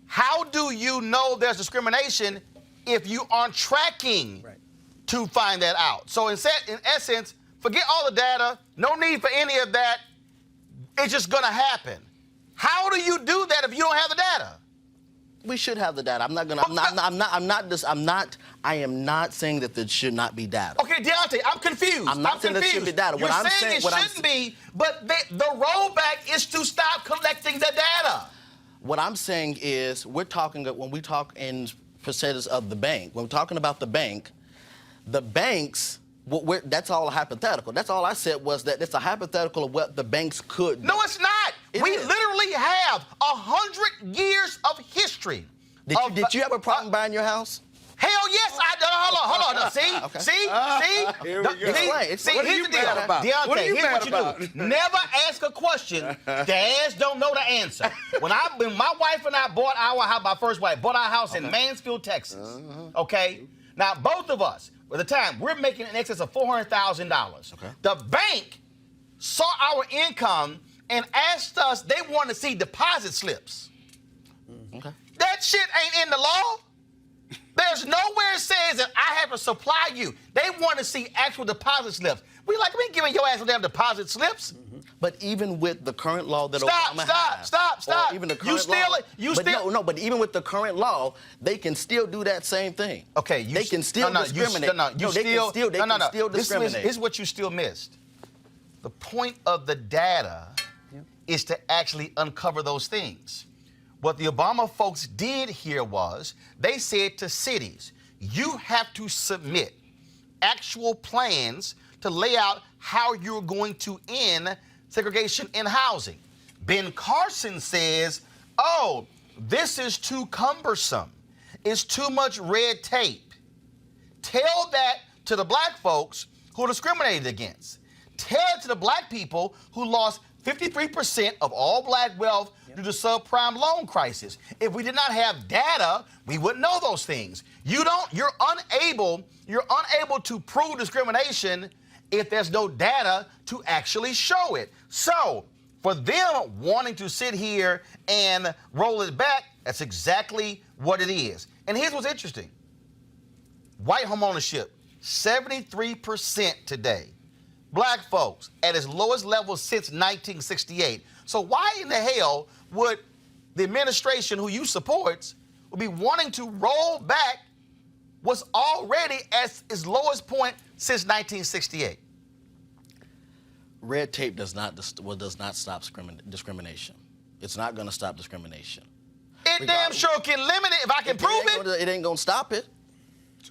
Speaker 1: how do you know there's discrimination if you aren't tracking to find that out? So, in essence, forget all the data, no need for any of that. It's just gonna happen. How do you do that if you don't have the data?
Speaker 6: We should have the data. I am not saying that there should not be data.
Speaker 1: Okay, Deontay, I'm confused.
Speaker 6: I'm not saying there should be data.
Speaker 1: You're saying it shouldn't be, but the rollback is to stop collecting the data.
Speaker 6: What I'm saying is when we talk in percentages of the bank, when we're talking about the banks, that's all hypothetical. That's all I said was that it's a hypothetical of what the banks could do.
Speaker 1: No, it's not. We literally have 100 years of history.
Speaker 6: Did you have a problem buying your house?
Speaker 1: Hell yes, I do. Hold on. See?
Speaker 6: Okay.
Speaker 1: See?
Speaker 2: Here we go.
Speaker 1: See,
Speaker 2: What are
Speaker 1: here's
Speaker 2: you
Speaker 1: the deal.
Speaker 2: mad about?
Speaker 1: Deontay,
Speaker 2: What are you
Speaker 1: here's
Speaker 2: mad
Speaker 1: what
Speaker 2: about?
Speaker 1: you do. Never ask a question the ass don't know the answer. When my wife and I bought my first wife, bought our house in Mansfield, Texas. Okay? Now, both of us, at the time, we're making in excess of $400,000.
Speaker 6: Okay.
Speaker 1: The bank saw our income and asked us, they wanted to see deposit slips.
Speaker 6: Okay.
Speaker 1: That shit ain't in the law. There's nowhere it says that I have to supply you. They want to see actual deposit slips. We ain't giving your ass no damn deposit slips.
Speaker 6: But even with the current law that Obama has,
Speaker 1: Stop.
Speaker 6: or even the current law, but even with the current law, they can still do that same thing.
Speaker 1: Okay,
Speaker 6: they can still discriminate. They can still discriminate.
Speaker 1: This is what you still missed. The point of the data is to actually uncover those things. What the Obama folks did here was they said to cities, you have to submit actual plans to lay out how you're going to end segregation in housing. Ben Carson says, oh, this is too cumbersome. It's too much red tape. Tell that to the black folks who are discriminated against. Tell it to the black people who lost 53% of all black wealth due to subprime loan crisis. If we did not have data, we wouldn't know those things. You're unable to prove discrimination if there's no data to actually show it. So, for them wanting to sit here and roll it back, that's exactly what it is. And here's what's interesting. White home ownership, 73% today. black folks at its lowest level since 1968. So why in the hell would the administration who you supports would be wanting to roll back what's already at its lowest point since 1968?
Speaker 6: Red tape does not stop discrimination. It's not going to stop discrimination.
Speaker 1: It damn sure can limit it if I can prove it.
Speaker 6: It ain't going to stop it.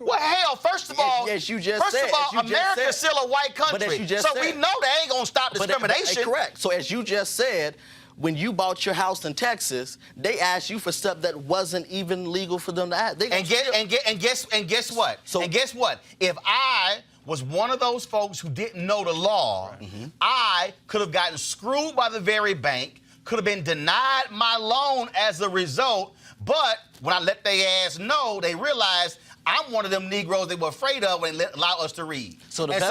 Speaker 1: Well, hell, first of all,
Speaker 6: yes, you just said,
Speaker 1: America's still a white country.
Speaker 6: But as you just
Speaker 1: so
Speaker 6: said,
Speaker 1: we know they ain't going to stop discrimination.
Speaker 6: Correct. So as you just said, when you bought your house in Texas, they asked you for stuff that wasn't even legal for them to ask.
Speaker 1: And guess what? And guess what? If I was one of those folks who didn't know the law, I could have gotten screwed by the very bank, could have been denied my loan as a result. But when I let their ass know, they realized I'm one of them Negroes they were afraid of when they allow us to read.
Speaker 6: So
Speaker 1: just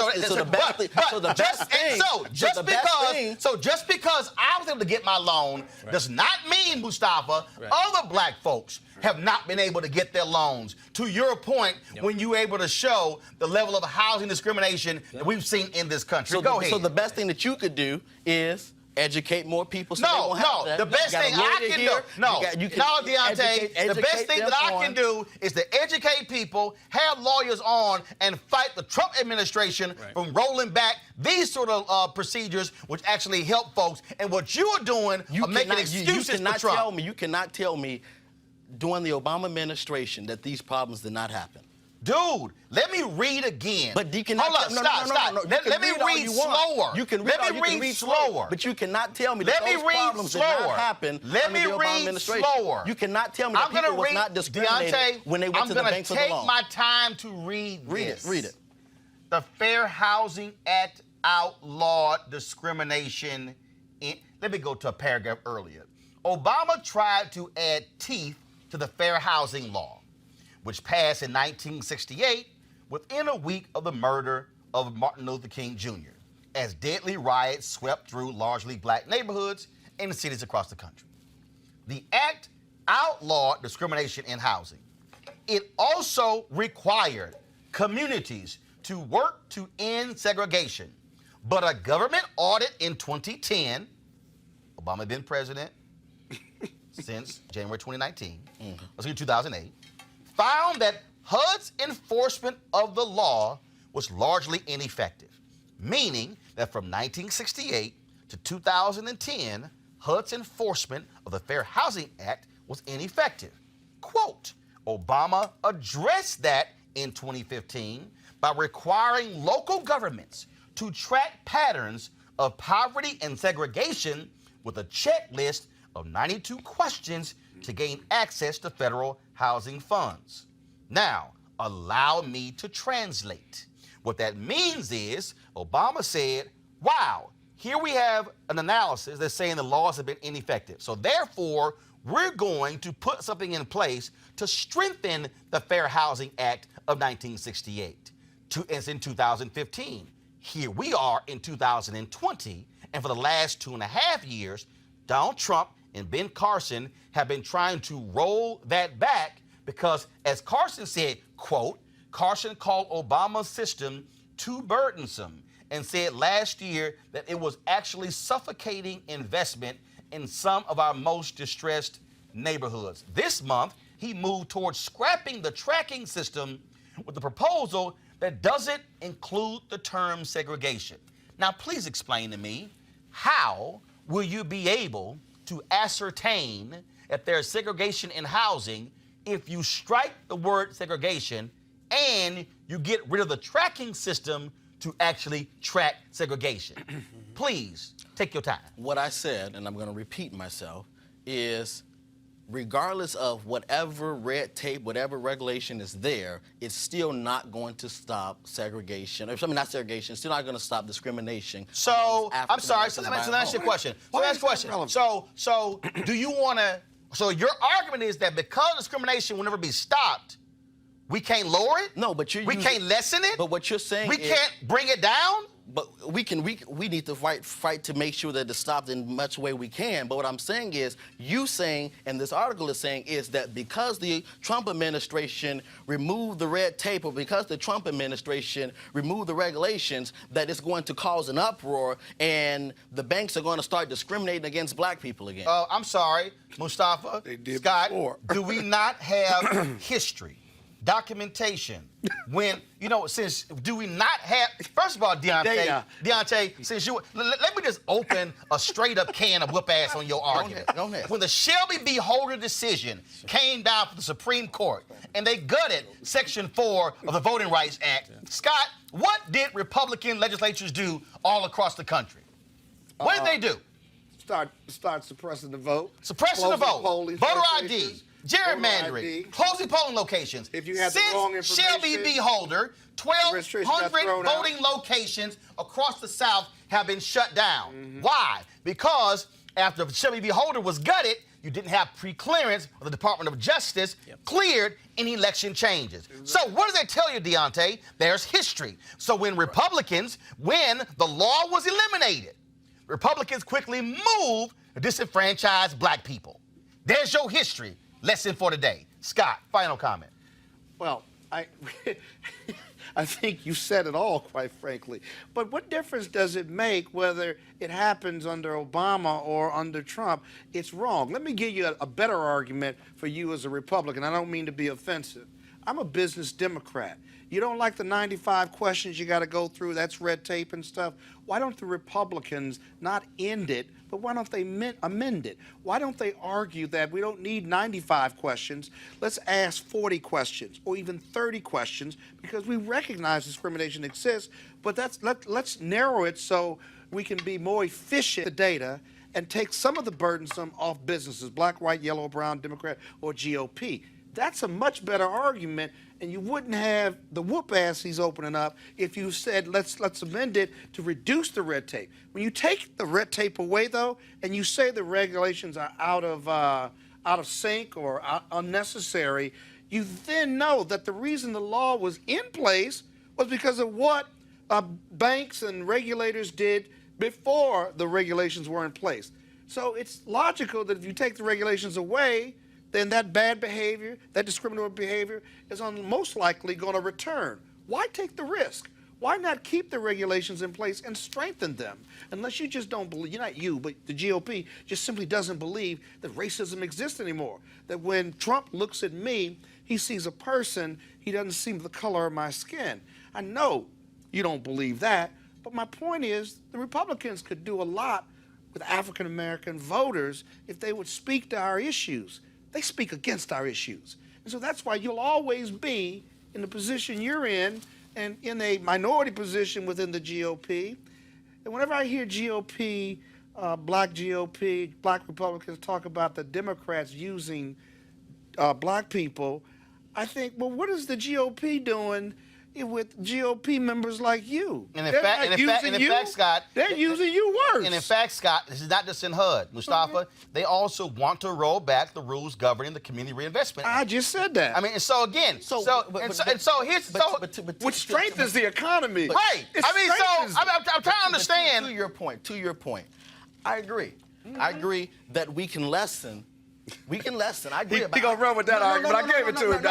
Speaker 1: because I was able to get my loan does not mean, Mustafa, other black folks have not been able to get their loans. To your point, when you're able to show the level of housing discrimination that we've seen in this country. Go ahead.
Speaker 6: So the best thing that you could do is educate more people.
Speaker 1: The best thing I can do. Deontay. The best thing that I can do is to educate people, have lawyers on, and fight the Trump administration from rolling back these sort of procedures, which actually help folks. And what you are doing are making excuses for Trump.
Speaker 6: You cannot tell me during the Obama administration that these problems did not happen.
Speaker 1: Dude, let me read again.
Speaker 6: But you cannot.
Speaker 1: Stop. Let me read slower.
Speaker 6: You can read
Speaker 1: slower.
Speaker 6: But you cannot tell me that those problems did not happen under the Obama administration.
Speaker 1: Slower.
Speaker 6: You cannot tell me that people was not discriminated when they went to the bank for the loan.
Speaker 1: I'm going to take my time to read this.
Speaker 6: Read it.
Speaker 1: The Fair Housing Act outlawed discrimination. Let me go to a paragraph earlier. Obama tried to add teeth to the Fair Housing Law, which passed in 1968 within a week of the murder of Martin Luther King Jr., as deadly riots swept through largely black neighborhoods in the cities across the country. The act outlawed discrimination in housing. It also required communities to work to end segregation. But a government audit in 2010, Obama had been president since January 2019, let's get 2008, found that HUD's enforcement of the law was largely ineffective, meaning that from 1968 to 2010, HUD's enforcement of the Fair Housing Act was ineffective. Quote, Obama addressed that in 2015 by requiring local governments to track patterns of poverty and segregation with a checklist of 92 questions to gain access to federal housing funds. Now, allow me to translate. What that means is Obama said, wow, here we have an analysis that's saying the laws have been ineffective. So therefore, we're going to put something in place to strengthen the Fair Housing Act of 1968. It's in 2015. Here we are in 2020, and for the last 2.5 years, Donald Trump and Ben Carson have been trying to roll that back because, as Carson said, quote, Carson called Obama's system too burdensome and said last year that it was actually suffocating investment in some of our most distressed neighborhoods. This month, he moved towards scrapping the tracking system with a proposal that doesn't include the term segregation. Now, please explain to me, how will you be able to ascertain if there's segregation in housing if you strike the word segregation and you get rid of the tracking system to actually track segregation? Please, take your time.
Speaker 6: What I said, and I'm going to repeat myself, is regardless of whatever red tape, whatever regulation is there, it's still not going to stop segregation. I mean, not segregation, it's still not going to stop discrimination.
Speaker 1: So, I'm sorry, so let me ask you a question. So do you want to, so your argument is that because discrimination will never be stopped, we can't lower it?
Speaker 6: No, but
Speaker 1: we can't lessen it?
Speaker 6: But what you're saying
Speaker 1: we can't bring it down?
Speaker 6: but we need to fight to make sure that it's stopped in much way we can. But what I'm saying is, you saying, and this article is saying, is that because the Trump administration removed the red tape, or because the Trump administration removed the regulations, that it's going to cause an uproar and the banks are going to start discriminating against black people again.
Speaker 1: I'm sorry, Mustafa, Scott, do we not have history, documentation, when, do we not have, first of all, Deontay, since let me just open a straight up can of whoop ass on your argument.
Speaker 6: Go ahead.
Speaker 1: When the Shelby v. Holder decision came down from the Supreme Court and they gutted Section 4 of the Voting Rights Act, Scott, what did Republican legislatures do all across the country? What did they do?
Speaker 2: Start suppressing the vote.
Speaker 1: Suppressing the vote.
Speaker 2: Polling
Speaker 1: Voter
Speaker 2: locations,
Speaker 1: ID. Gerrymandering, closing polling locations.
Speaker 2: If you had the wrong information,
Speaker 1: Shelby v. Holder, 1,200 voting locations across the South have been shut down.
Speaker 2: Mm-hmm.
Speaker 1: Why? Because after Shelby v. Holder was gutted, you didn't have pre-clearance of the Department of Justice cleared any election changes. So what does that tell you, Deontay? There's history. So when the law was eliminated, Republicans quickly moved to disenfranchise black people. There's your history lesson for today. Scott, final comment.
Speaker 2: Well, I think you said it all, quite frankly. But what difference does it make whether it happens under Obama or under Trump? It's wrong. Let me give you a better argument for you as a Republican. I don't mean to be offensive. I'm a business Democrat. You don't like the 95 questions you got to go through, that's red tape and stuff. Why don't the Republicans not end it, but why don't they amend it? Why don't they argue that we don't need 95 questions, let's ask 40 questions or even 30 questions, because we recognize discrimination exists, but let's narrow it so we can be more efficient with the data and take some of the burdensome off businesses, black, white, yellow, brown, Democrat, or GOP. That's a much better argument, and you wouldn't have the whoop ass he's opening up if you said let's amend it to reduce the red tape. When you take the red tape away, though, and you say the regulations are out of sync or unnecessary, you then know that the reason the law was in place was because of what banks and regulators did before the regulations were in place. So it's logical that if you take the regulations away, then that bad behavior, that discriminatory behavior is most likely going to return. Why take the risk? Why not keep the regulations in place and strengthen them? Unless you just don't believe, not you, but the GOP just simply doesn't believe that racism exists anymore. That when Trump looks at me, he sees a person, he doesn't see the color of my skin. I know you don't believe that, but my point is the Republicans could do a lot with African American voters if they would speak to our issues. They speak against our issues. And so that's why you'll always be in the position you're in and in a minority position within the GOP. And whenever I hear GOP, black Republicans talk about the Democrats using black people, I think, well, what is the GOP doing with GOP members like you?
Speaker 1: And in fact, Scott,
Speaker 2: they're using you worse.
Speaker 1: And in fact, Scott, this is not just in HUD, Mustafa. They also want to roll back the rules governing the community reinvestment.
Speaker 2: I just said that.
Speaker 1: I mean, and so again,
Speaker 2: which strengthens the economy.
Speaker 1: Right. I'm trying to understand.
Speaker 6: To your point, I agree. I agree that we can lessen. I agree.
Speaker 2: He gonna run with that argument. I gave it to him.
Speaker 6: No,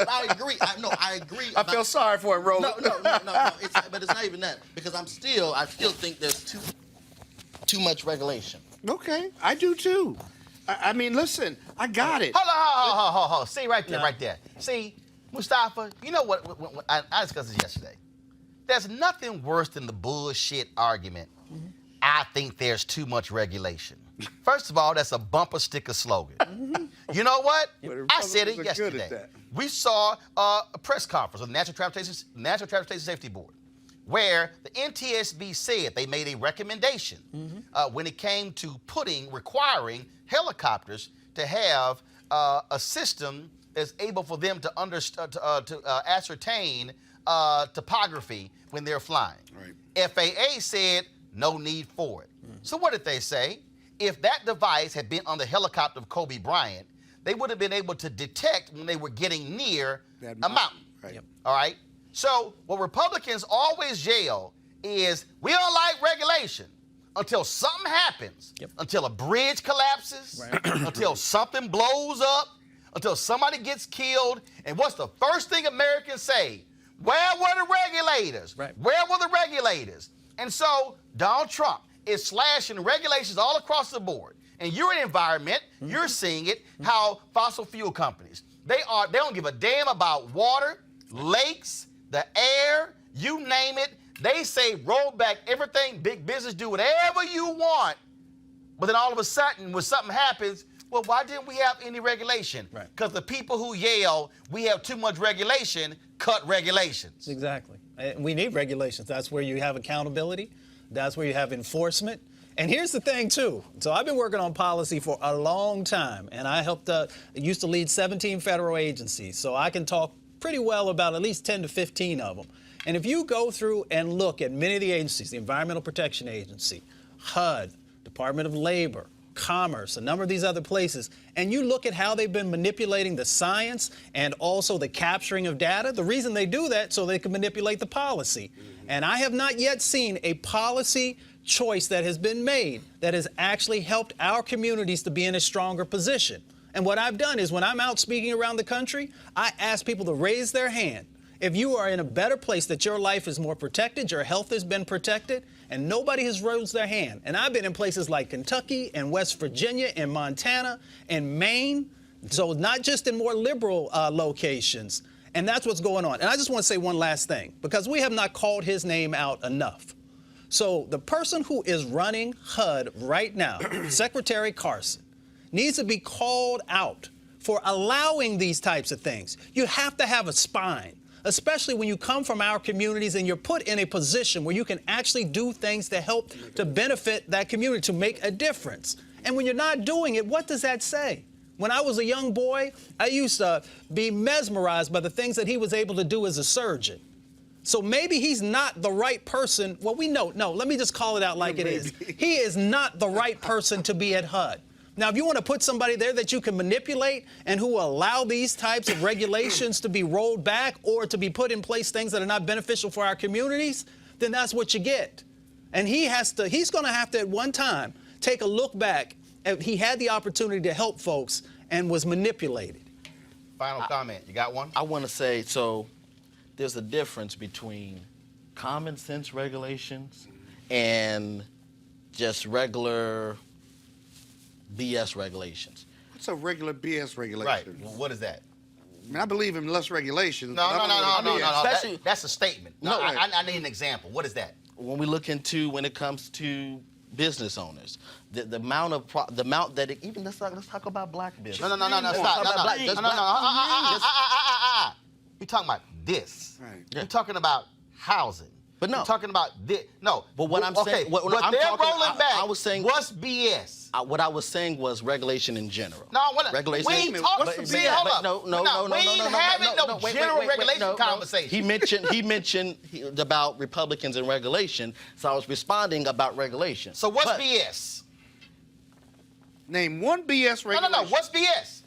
Speaker 6: I agree. I agree.
Speaker 2: I feel sorry for him, Roland.
Speaker 6: No. But it's not even that, because I still think there's too much regulation.
Speaker 2: Okay, I do too. I mean, listen, I got it.
Speaker 1: Hold on. See right there. See, Mustafa, you know what? I discussed this yesterday. There's nothing worse than the bullshit argument. I think there's too much regulation. First of all, that's a bumper sticker slogan. You know what? I said it yesterday. We saw a press conference of the National Transportation Safety Board, where the NTSB said they made a recommendation when it came to requiring helicopters to have a system that's able for them to ascertain topography when they're flying. Right. FAA said no need for it. So what did they say? If that device had been on the helicopter of Kobe Bryant, they would have been able to detect when they were getting near a mountain.
Speaker 2: Right.
Speaker 1: All right? So what Republicans always yell is we don't like regulation until something happens, until a bridge collapses, until something blows up, until somebody gets killed. And what's the first thing Americans say? Where were the regulators?
Speaker 5: Right.
Speaker 1: Where were the regulators? And so Donald Trump is slashing regulations all across the board. And you're in environment, you're seeing it, how fossil fuel companies, they don't give a damn about water, lakes, the air, you name it. They say roll back everything, big business, do whatever you want. But then all of a sudden, when something happens, well, why didn't we have any regulation?
Speaker 5: Right.
Speaker 1: Because the people who yell, we have too much regulation, cut regulations.
Speaker 5: Exactly. We need regulations. That's where you have accountability. That's where you have enforcement. And here's the thing, too. So I've been working on policy for a long time, and I used to lead 17 federal agencies, so I can talk pretty well about at least 10 to 15 of them. And if you go through and look at many of the agencies, the Environmental Protection Agency, HUD, Department of Labor, Commerce, a number of these other places, and you look at how they've been manipulating the science and also the capturing of data, the reason they do that so they can manipulate the policy. And I have not yet seen a policy choice that has been made that has actually helped our communities to be in a stronger position. And what I've done is when I'm out speaking around the country, I ask people to raise their hand. If you are in a better place, that your life is more protected, your health has been protected, and nobody has raised their hand. And I've been in places like Kentucky and West Virginia and Montana and Maine, so not just in more liberal locations. And that's what's going on. And I just want to say one last thing, because we have not called his name out enough. So the person who is running HUD right now, Secretary Carson, needs to be called out for allowing these types of things. You have to have a spine, especially when you come from our communities and you're put in a position where you can actually do things to help to benefit that community, to make a difference. And when you're not doing it, what does that say? When I was a young boy, I used to be mesmerized by the things that he was able to do as a surgeon. So maybe he's not the right person. Well, we know. No, let me just call it out like it is. He is not the right person to be at HUD. Now, if you want to put somebody there that you can manipulate and who will allow these types of regulations to be rolled back or to be put in place, things that are not beneficial for our communities, then that's what you get. And he's going to have to at one time take a look back. He had the opportunity to help folks and was manipulated.
Speaker 1: Final comment. You got one?
Speaker 6: I want to say, so there's a difference between common sense regulations and just regular BS regulations.
Speaker 2: What's a regular BS regulation?
Speaker 1: Right. Well, what is that?
Speaker 2: I mean, I believe in less regulations.
Speaker 1: No.
Speaker 6: Especially-
Speaker 1: That's a statement.
Speaker 6: No,
Speaker 1: I need an example. What is that?
Speaker 6: When we look into, when it comes to business owners, the amount that it, even let's talk about black business.
Speaker 1: No, stop. You're talking about this.
Speaker 2: Right.
Speaker 1: You're talking about housing.
Speaker 6: But no.
Speaker 1: You're talking about this. No.
Speaker 6: But what I'm
Speaker 1: okay,
Speaker 6: saying, what
Speaker 1: but they're
Speaker 6: I'm talking,
Speaker 1: rolling back.
Speaker 6: I was saying,
Speaker 1: what's BS?
Speaker 6: What I was saying was regulation in general.
Speaker 1: No,
Speaker 6: regulation.
Speaker 1: We ain't talking. Hold up. We ain't having no general regulation conversation.
Speaker 6: He mentioned about Republicans and regulation, so I was responding about regulation.
Speaker 1: So what's BS?
Speaker 2: Name one BS regulation.
Speaker 1: No. What's BS?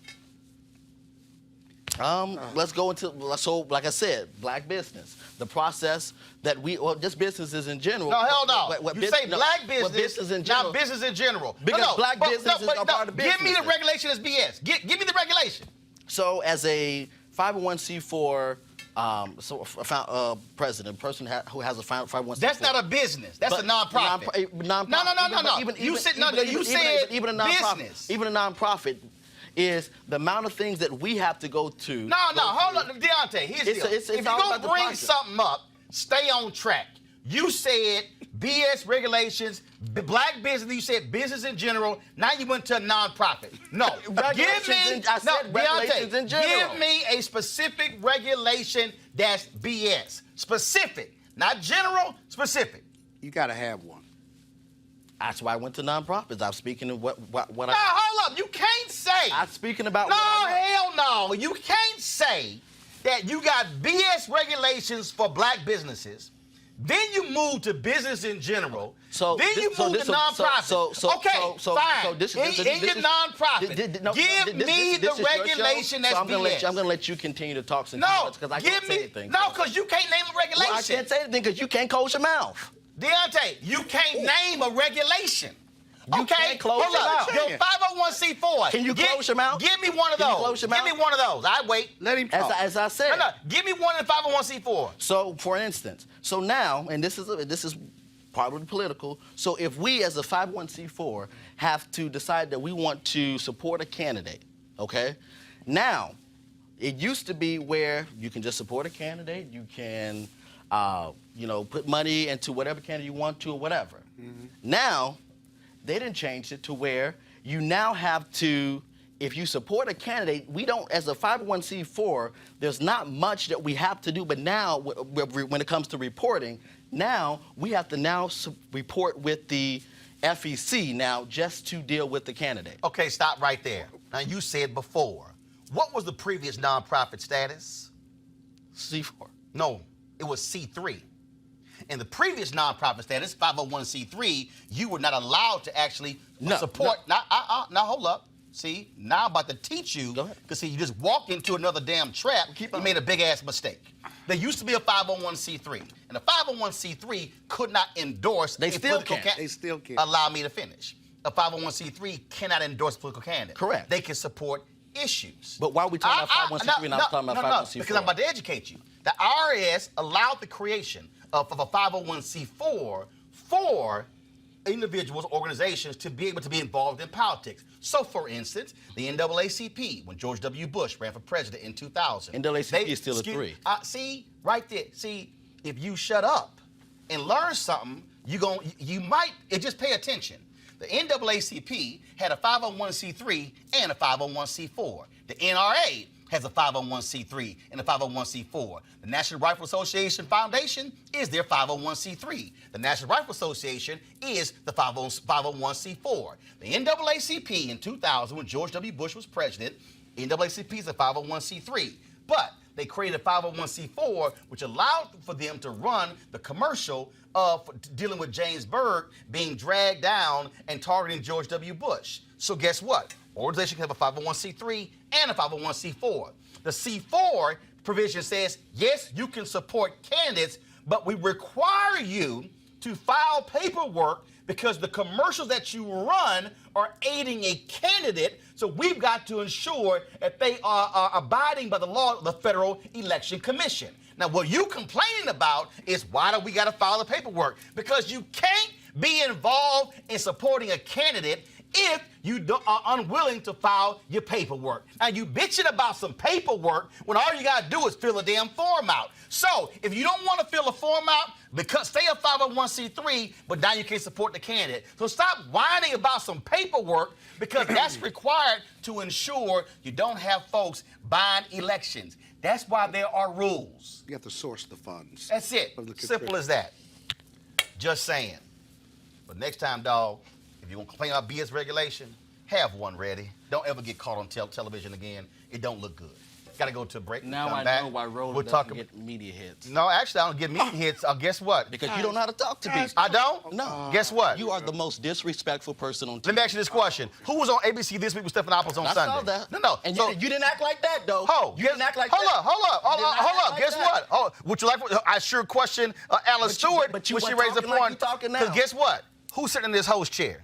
Speaker 6: Let's go into, so like I said, black business. The process that just businesses in general.
Speaker 1: No, hell no. You say black business,
Speaker 6: business in general.
Speaker 1: not business in general.
Speaker 6: Because black businesses are part of business.
Speaker 1: Give me the regulation as BS. Give me the regulation.
Speaker 6: So as a 501c4 president, person who has a 501c4.
Speaker 1: That's not a business. That's a nonprofit. No. You said
Speaker 6: even a nonprofit.
Speaker 1: business.
Speaker 6: Even a nonprofit is the amount of things that we have to go to.
Speaker 1: No, hold on, Deontay. Here's the deal. If you're going to bring something up, stay on track. You said BS regulations, black business, you said business in general, now you went to a nonprofit. No.
Speaker 6: Regulations in general.
Speaker 1: Give me a specific regulation that's BS. Specific. Not general, specific.
Speaker 2: You got to have one.
Speaker 6: That's why I went to nonprofits. I'm speaking of what
Speaker 1: No, hold up. You can't say.
Speaker 6: I'm speaking about
Speaker 1: No,
Speaker 6: what I know.
Speaker 1: hell no. You can't say that you got BS regulations for black businesses. Then you move to business in general. Then you move to nonprofits. Fine. In your nonprofit, give me the regulation that's BS.
Speaker 6: I'm going to let you continue to talk.
Speaker 1: No,
Speaker 6: because I can't say anything.
Speaker 1: No, because you can't name a regulation.
Speaker 6: Well, I can't say anything because you can't close your mouth.
Speaker 1: Deontay, you can't name a regulation.
Speaker 6: You
Speaker 1: Okay,
Speaker 6: can't close
Speaker 1: hold
Speaker 6: your
Speaker 1: up.
Speaker 6: mouth.
Speaker 1: Your 501c4.
Speaker 6: Can you close your mouth?
Speaker 1: Give me one of
Speaker 6: Can you
Speaker 1: those.
Speaker 6: close your
Speaker 1: Give
Speaker 6: mouth?
Speaker 1: me one of those. I wait.
Speaker 2: Let him talk.
Speaker 6: As I said.
Speaker 1: No, give me one in 501c4.
Speaker 6: So, for instance, so now, and this is probably political. So, if we as a 501c4 have to decide that we want to support a candidate, okay? Now, it used to be where you can just support a candidate, you can, put money into whatever candidate you want to or whatever.
Speaker 2: Mm-hmm.
Speaker 6: Now, they didn't change it to where you now have to. If you support a candidate, we don't, as a 501c4, there's not much that we have to do. But now, when it comes to reporting, now we have to report with the FEC now just to deal with the candidate.
Speaker 1: Okay, stop right there. Now, you said before. What was the previous nonprofit status?
Speaker 6: C4.
Speaker 1: No, it was C3. In the previous nonprofit status, 501c3, you were not allowed to actually support. Now, hold up. See, now I'm about to teach you.
Speaker 6: Go ahead.
Speaker 1: Because, see, you just walked into another damn trap. You made a big-ass mistake. There used to be a 501c3, and a 501c3 could not endorse a political candidate.
Speaker 2: They still can't.
Speaker 1: Allow me to finish. A 501c3 cannot endorse a political candidate.
Speaker 6: Correct.
Speaker 1: They can support issues.
Speaker 6: But why are we talking about 501c3 and not talking about 501c4?
Speaker 1: Because I'm about to educate you. The IRS allowed the creation of a 501c4 for individuals, organizations to be able to be involved in politics. So, for instance, the NAACP, when George W. Bush ran for president in 2000.
Speaker 6: NAACP is still a 3.
Speaker 1: See, right there. See, if you shut up and learn something, just pay attention. The NAACP had a 501c3 and a 501c4. The NRA has a 501c3 and a 501c4. The National Rifle Association Foundation is their 501c3. The National Rifle Association is the 501c4. The NAACP in 2000, when George W. Bush was president, NAACP is a 501c3. But they created a 501c4, which allowed for them to run the commercial of dealing with James Byrd being dragged down and targeting George W. Bush. So guess what? Organization can have a 501c3 and a 501c4. The C4 provision says, yes, you can support candidates, but we require you to file paperwork because the commercials that you run are aiding a candidate. So we've got to ensure that they are abiding by the law of the Federal Election Commission. Now, what you complaining about is why do we got to file the paperwork? Because you can't be involved in supporting a candidate if you are unwilling to file your paperwork. Now, you bitching about some paperwork when all you got to do is fill a damn form out. So, if you don't want to fill a form out, because stay a 501c3, but now you can't support the candidate. So stop whining about some paperwork because that's required to ensure you don't have folks buying elections. That's why there are rules.
Speaker 2: You have to source the funds.
Speaker 1: That's it. Simple as that. Just saying. But next time, dog, if you want to complain about BS regulation, have one ready. Don't ever get caught on television again. It don't look good. Got to go to a break.
Speaker 6: Now
Speaker 1: come
Speaker 6: I
Speaker 1: back.
Speaker 6: know why Roland doesn't get media hits.
Speaker 1: No, actually, I don't get media hits. Guess what?
Speaker 6: Because you don't know how to talk to people.
Speaker 1: I don't?
Speaker 6: No.
Speaker 1: Guess what?
Speaker 6: You are the most disrespectful person on TV.
Speaker 1: Let me ask you this question. Who was on ABC This Week with Stephanopoulos on Sunday?
Speaker 6: I saw that.
Speaker 1: No.
Speaker 6: And
Speaker 1: so,
Speaker 6: you didn't act like that, though. You didn't act like
Speaker 1: hold
Speaker 6: that.
Speaker 1: Hold up. Guess what? Oh, would you like? I sure question Alice Stewart when she raised the point. Because guess what? Who's sitting in this host chair?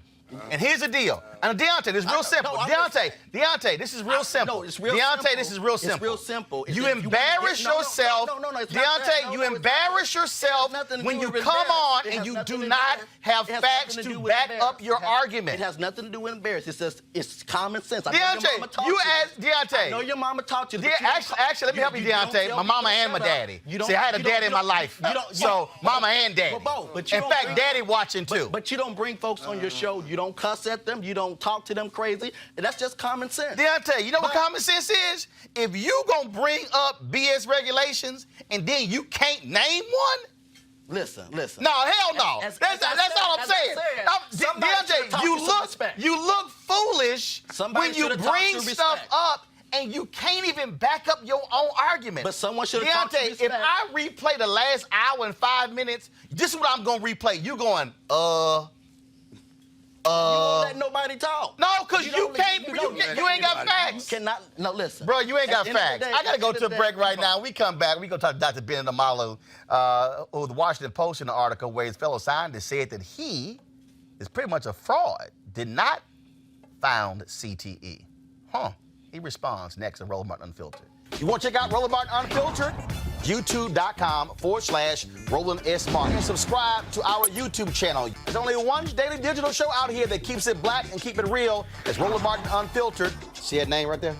Speaker 1: And here's the deal. And Deontay, this is real simple. Deontay, this is real simple.
Speaker 6: No, it's real
Speaker 1: Deontay,
Speaker 6: simple.
Speaker 1: this is real simple.
Speaker 6: It's real simple.
Speaker 1: You embarrass yourself. Deontay, you embarrass yourself when you come on and you do not have facts to back up your argument.
Speaker 6: It has nothing to do with embarrass. It's just, it's common sense.
Speaker 1: Deontay, you asked Deontay.
Speaker 6: I know your mama taught you.
Speaker 1: Actually, let me help you, Deontay. My mama and my daddy. See, I had a daddy in my life. So, mama and daddy. In fact, daddy watching too.
Speaker 6: But you don't bring folks on your show. You don't cuss at them. You don't talk to them crazy. That's just common sense.
Speaker 1: Deontay, you know what common sense is? If you gonna bring up BS regulations and then you can't name one?
Speaker 6: Listen.
Speaker 1: No, hell no. That's all I'm saying. Deontay, you look foolish when you bring stuff up and you can't even back up your own argument.
Speaker 6: But someone should have talked to
Speaker 1: Deontay, if I replay the last hour and 5 minutes, this is what I'm gonna replay. You going,
Speaker 6: you won't let nobody talk.
Speaker 1: No, Because you ain't got facts.
Speaker 6: No, listen.
Speaker 1: Bro, you ain't got
Speaker 6: At the end of
Speaker 1: facts.
Speaker 6: the day-
Speaker 1: I got to go
Speaker 6: at the
Speaker 1: to a
Speaker 6: end of the
Speaker 1: break
Speaker 6: day,
Speaker 1: right now. We come back. We going to talk to Dr. Bennet Omalu, who the Washington Post in the article where his fellow scientists said that he is pretty much a fraud, did not found CTE. He responds next on Roland Martin Unfiltered. You want to check out Roland Martin Unfiltered? YouTube.com/Roland S. Martin. And subscribe to our YouTube channel. There's only one daily digital show out here that keeps it black and keep it real. It's Roland Martin Unfiltered. See that name right there?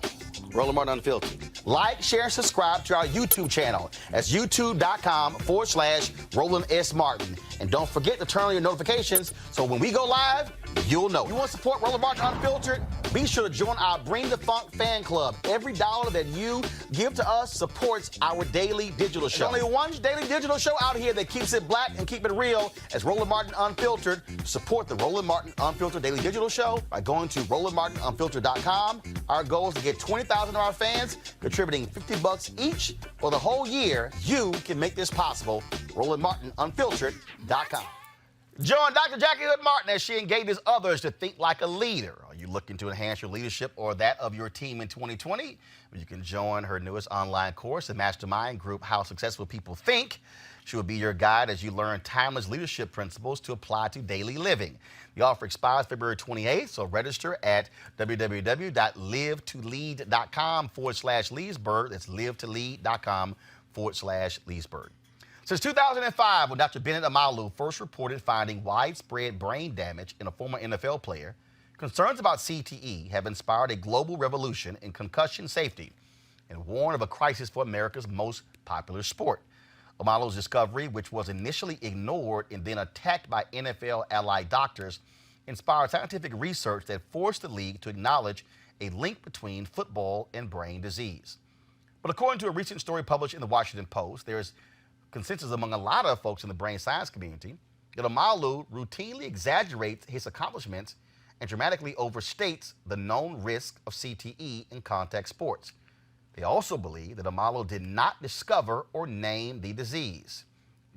Speaker 1: Roland Martin Unfiltered. Like, share, and subscribe to our YouTube channel. That's youtube.com/Roland S. Martin. And don't forget to turn on your notifications so when we go live, you'll know. You want to support Roland Martin Unfiltered? Be sure to join our Bring the Funk fan club. Every dollar that you give to us supports our daily digital show. There's only one daily digital show out here that keeps it black and keep it real. It's Roland Martin Unfiltered. Support the Roland Martin Unfiltered daily digital show by going to RolandMartinUnfiltered.com. Our goal is to get 20,000 of our fans contributing $50 each for the whole year. You can make this possible. RolandMartinUnfiltered.com. Join Dr. Jackie Hood Martin as she engages others to think like a leader. Are you looking to enhance your leadership or that of your team in 2020? You can join her newest online course, the mastermind group, How Successful People Think. She will be your guide as you learn timeless leadership principles to apply to daily living. The offer expires February 28th, so register at www.livetolead.com/Leesburg. That's livetolead.com/Leesburg. Since 2005, when Dr. Bennet Omalu first reported finding widespread brain damage in a former NFL player, concerns about CTE have inspired a global revolution in concussion safety and warned of a crisis for America's most popular sport. Omalu's discovery, which was initially ignored and then attacked by NFL allied doctors, inspired scientific research that forced the league to acknowledge a link between football and brain disease. But according to a recent story published in the Washington Post, there is consensus among a lot of folks in the brain science community that Omalu routinely exaggerates his accomplishments and dramatically overstates the known risk of CTE in contact sports. They also believe that Omalu did not discover or name the disease.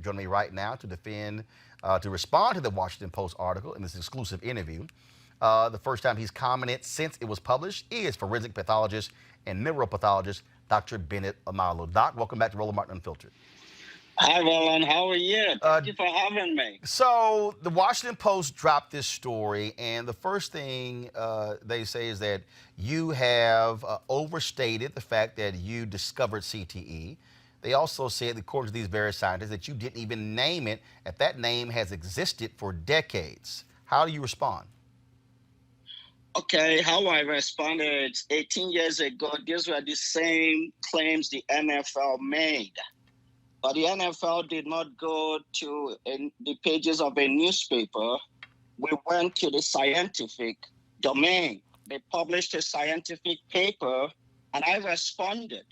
Speaker 1: Joining me right now to respond to the Washington Post article in this exclusive interview, the first time he's commented since it was published, is forensic pathologist and neuropathologist Dr. Bennet Omalu. Doc, welcome back to Roland Martin Unfiltered.
Speaker 8: Hi, Roland. How are you? Thank you for having me.
Speaker 1: So the Washington Post dropped this story, and the first thing they say is that you have overstated the fact that you discovered CTE. They also said, according to these various scientists, that you didn't even name it, and that name has existed for decades. How do you respond?
Speaker 8: Okay, how I responded 18 years ago, these were the same claims the NFL made. But the NFL did not go to the pages of a newspaper. We went to the scientific domain. They published a scientific paper, and I responded.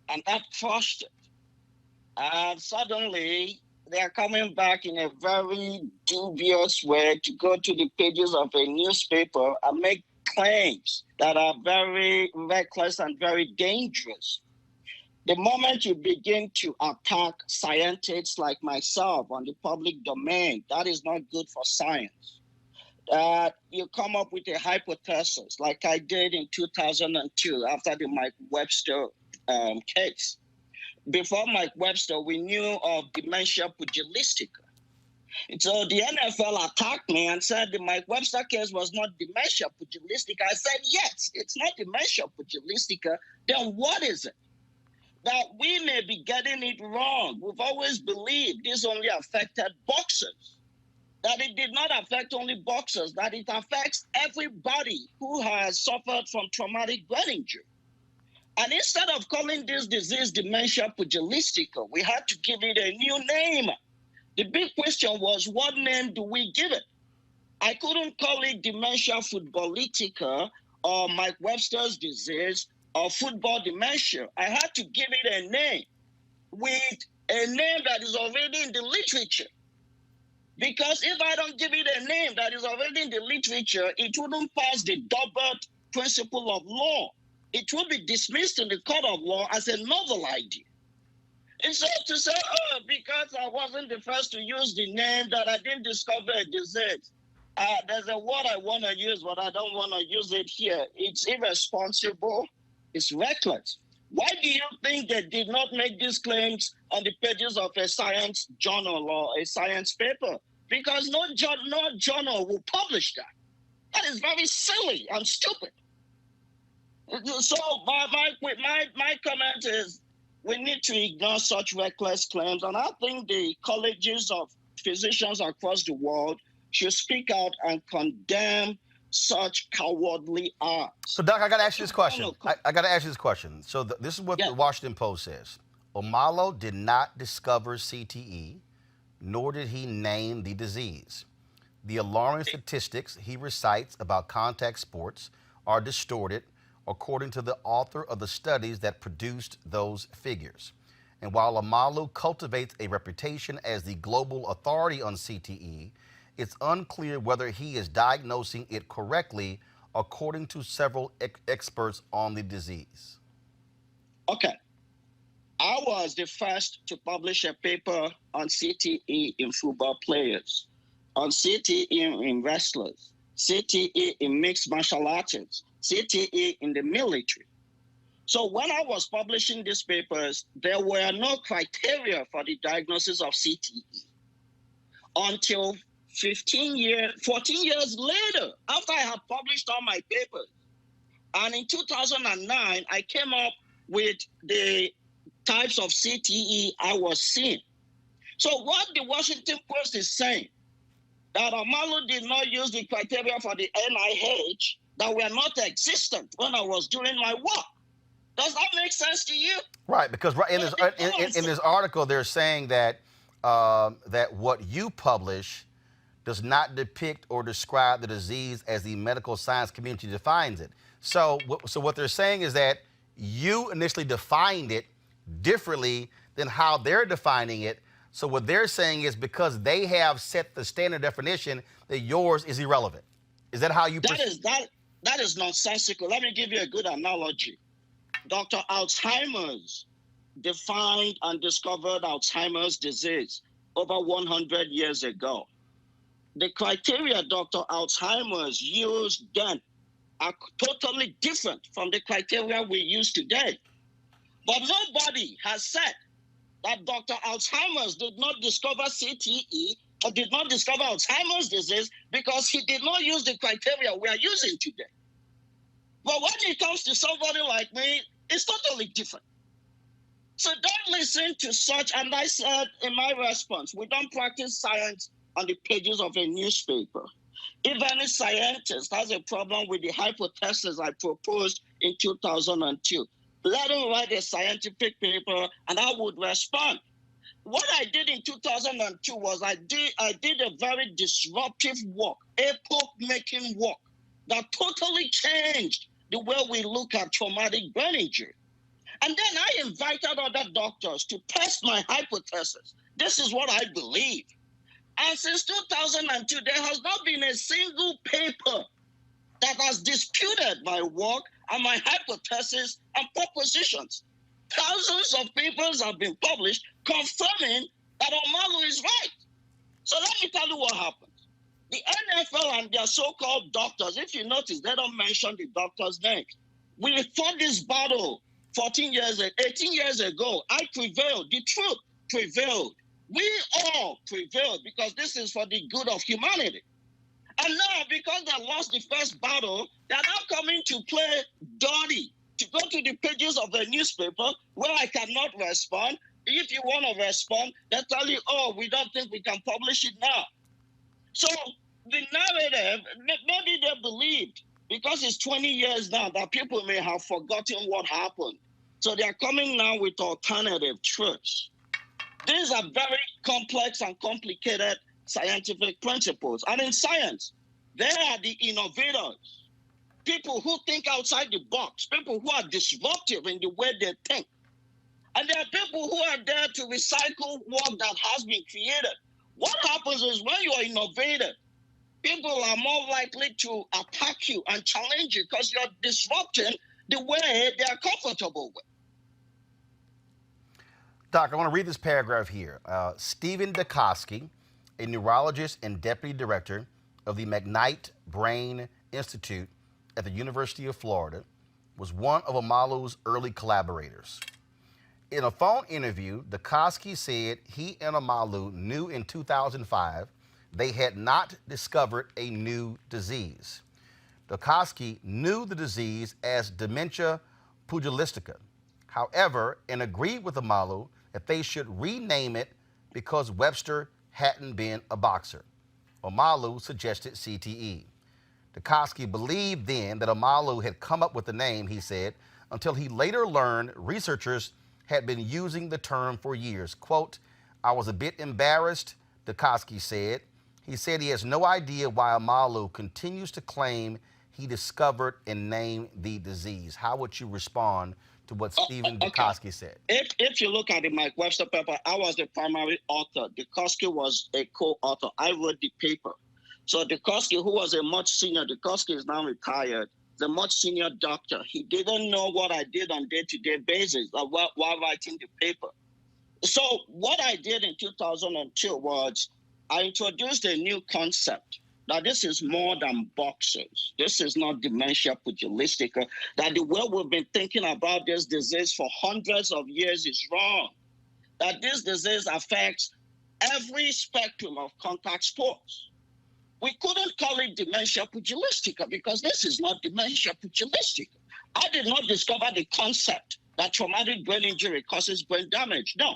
Speaker 8: And that crushed it. And suddenly, they are coming back in a very dubious way to go to the pages of a newspaper and make claims that are very reckless and very dangerous. The moment you begin to attack scientists like myself on the public domain, that is not good for science. You come up with a hypothesis, like I did in 2002 after the Mike Webster case. Before Mike Webster, we knew of dementia pugilistica. And so the NFL attacked me and said the Mike Webster case was not dementia pugilistica. I said, yes, it's not dementia pugilistica. Then what is it? That we may be getting it wrong. We've always believed this only affected boxers, that it did not affect only boxers, that it affects everybody who has suffered from traumatic brain injury. And instead of calling this disease dementia pugilistica, we had to give it a new name. The big question was, what name do we give it? I couldn't call it dementia footballitica or Mike Webster's disease or football dementia. I had to give it a name with a name that is already in the literature. Because if I don't give it a name that is already in the literature, it wouldn't pass the Dobbert principle of law. It would be dismissed in the court of law as a novel idea. And so to say, oh, because I wasn't the first to use the name that I didn't discover a disease, there's a word I want to use, but I don't want to use it here. It's irresponsible. It's reckless. Why do you think they did not make these claims on the pages of a science journal or a science paper? Because no journal will publish that. That is very silly and stupid. So my comment is we need to ignore such reckless claims, and I think the colleges of physicians across the world should speak out and condemn such cowardly acts.
Speaker 1: So, Doc, I got to ask you this question. I got to ask you this question. So, this is what the Washington Post says. Omalu did not discover CTE, nor did he name the disease. The alarming statistics he recites about contact sports are distorted, according to the author of the studies that produced those figures. And while Omalu cultivates a reputation as the global authority on CTE, it's unclear whether he is diagnosing it correctly, according to several experts on the disease.
Speaker 8: Okay. I was the first to publish a paper on CTE in football players, on CTE in wrestlers, CTE in mixed martial artists, CTE in the military. So when I was publishing these papers, there were no criteria for the diagnosis of CTE until 14 years later, after I had published all my papers. And in 2009, I came up with the types of CTE I was seeing. So what the Washington Post is saying, that Omalu did not use the criteria for the NIH that were not existent when I was doing my work. Does that make sense to you?
Speaker 1: Right, because in this article, they're saying that that what you publish does not depict or describe the disease as the medical science community defines it. So what they're saying is that you initially defined it differently than how they're defining it. So what they're saying is because they have set the standard definition, that yours is irrelevant. Is that how you?
Speaker 8: That is nonsensical. Let me give you a good analogy. Dr. Alzheimer's defined and discovered Alzheimer's disease over 100 years ago. The criteria Dr. Alzheimer's used then are totally different from the criteria we use today. But nobody has said that Dr. Alzheimer's did not discover CTE or did not discover Alzheimer's disease because he did not use the criteria we are using today. But when it comes to somebody like me, it's totally different. So don't listen to such, and I said in my response, we don't practice science on the pages of a newspaper. If any scientist has a problem with the hypothesis I proposed in 2002, let him write a scientific paper and I would respond. What I did in 2002 was I did a very disruptive work, epoch-making work that totally changed the way we look at traumatic brain injury. And then I invited other doctors to test my hypothesis. This is what I believe. And since 2002, there has not been a single paper that has disputed my work and my hypothesis and propositions. Thousands of papers have been published confirming that Omalu is right. So let me tell you what happened. The NFL and their so-called doctors, if you notice, they don't mention the doctors' names. We fought this battle 18 years ago. I prevailed. The truth prevailed. We all prevailed because this is for the good of humanity. And now, because they lost the first battle, they're now coming to play dirty, to go to the pages of the newspaper where I cannot respond. If you want to respond, they tell you, oh, we don't think we can publish it now. So the narrative, maybe they believed, because it's 20 years now, that people may have forgotten what happened. So they're coming now with alternative truths. These are very complex and complicated scientific principles. And in science, they are the innovators, people who think outside the box, people who are disruptive in the way they think. And there are people who are there to recycle work that has been created. What happens is when you are innovative, people are more likely to attack you and challenge you because you're disrupting the way they are comfortable with.
Speaker 1: Doc, I want to read this paragraph here. Stephen Dukosky, a neurologist and deputy director of the McKnight Brain Institute at the University of Florida, was one of Omalu's early collaborators. In a phone interview, Dukosky said he and Omalu knew in 2005 they had not discovered a new disease. Dukosky knew the disease as dementia pugilistica, however, and agreed with Omalu that they should rename it because Webster hadn't been a boxer. Omalu suggested CTE. Dukosky believed then that Omalu had come up with the name, he said, until he later learned researchers had been using the term for years. Quote, "I was a bit embarrassed," Dukosky said. He said he has no idea why Omalu continues to claim he discovered and named the disease. How would you respond to what Stephen Dukosky said?
Speaker 8: If you look at the Mike Webster paper, I was the primary author. Dukosky was a co-author. I wrote the paper. So Dukosky, who was a much senior, Dukosky is now retired, the much senior doctor. He didn't know what I did on day-to-day basis while writing the paper. So what I did in 2002 was I introduced a new concept. Now, this is more than boxers. This is not dementia pugilistica. That the way we've been thinking about this disease for hundreds of years is wrong. That this disease affects every spectrum of contact sports. We couldn't call it dementia pugilistica because this is not dementia pugilistica. I did not discover the concept that traumatic brain injury causes brain damage. No.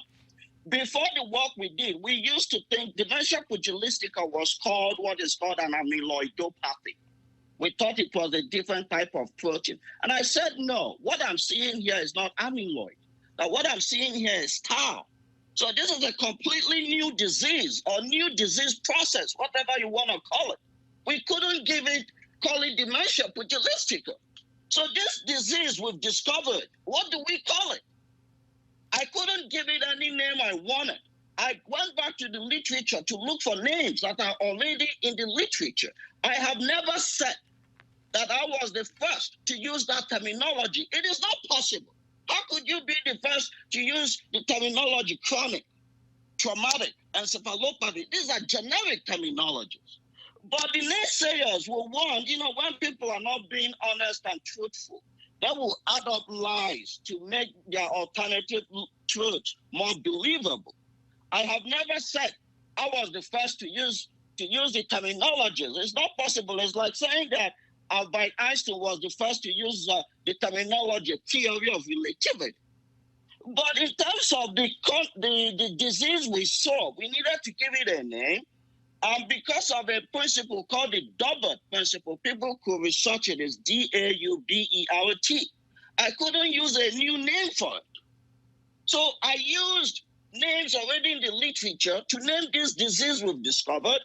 Speaker 8: Before the work we did, we used to think dementia pugilistica was called what is called an amyloidopathy. We thought it was a different type of protein. And I said, no, what I'm seeing here is not amyloid. Now, what I'm seeing here is tau. So this is a completely new disease or new disease process, whatever you want to call it. We couldn't call it dementia pugilistica. So this disease we've discovered, what do we call it? I couldn't give it any name I wanted. I went back to the literature to look for names that are already in the literature. I have never said that I was the first to use that terminology. It is not possible. How could you be the first to use the terminology chronic, traumatic, encephalopathy? These are generic terminologies. But the naysayers will want, when people are not being honest and truthful, they will add up lies to make their alternative truths more believable. I have never said I was the first to use the terminologies. It's not possible. It's like saying that Albert Einstein was the first to use the terminology theory of relativity. But in terms of the disease we saw, we needed to give it a name. And because of a principle called the Doubert principle, people could research it as DAUBERT. I couldn't use a new name for it. So I used names already in the literature to name this disease we've discovered.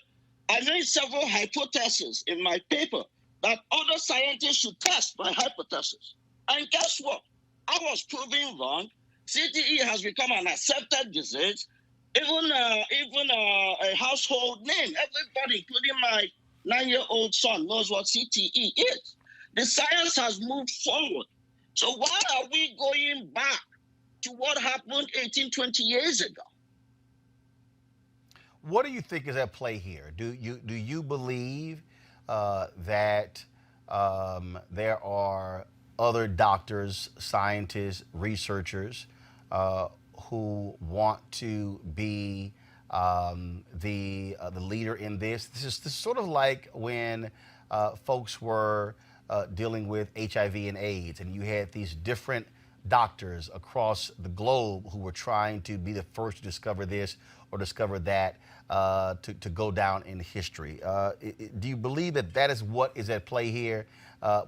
Speaker 8: I made several hypotheses in my paper that other scientists should test my hypothesis. And guess what? I was proven wrong. CTE has become an accepted disease. Even a household name. Everybody, including my 9-year-old son, knows what CTE is. The science has moved forward. So why are we going back to what happened 18, 20 years ago?
Speaker 1: What do you think is at play here? Do you believe that there are other doctors, scientists, researchers who want to be the leader in this? This is sort of like when folks were dealing with HIV and AIDS, and you had these different doctors across the globe who were trying to be the first to discover this or discover that to go down in history. Do you believe that that is what is at play here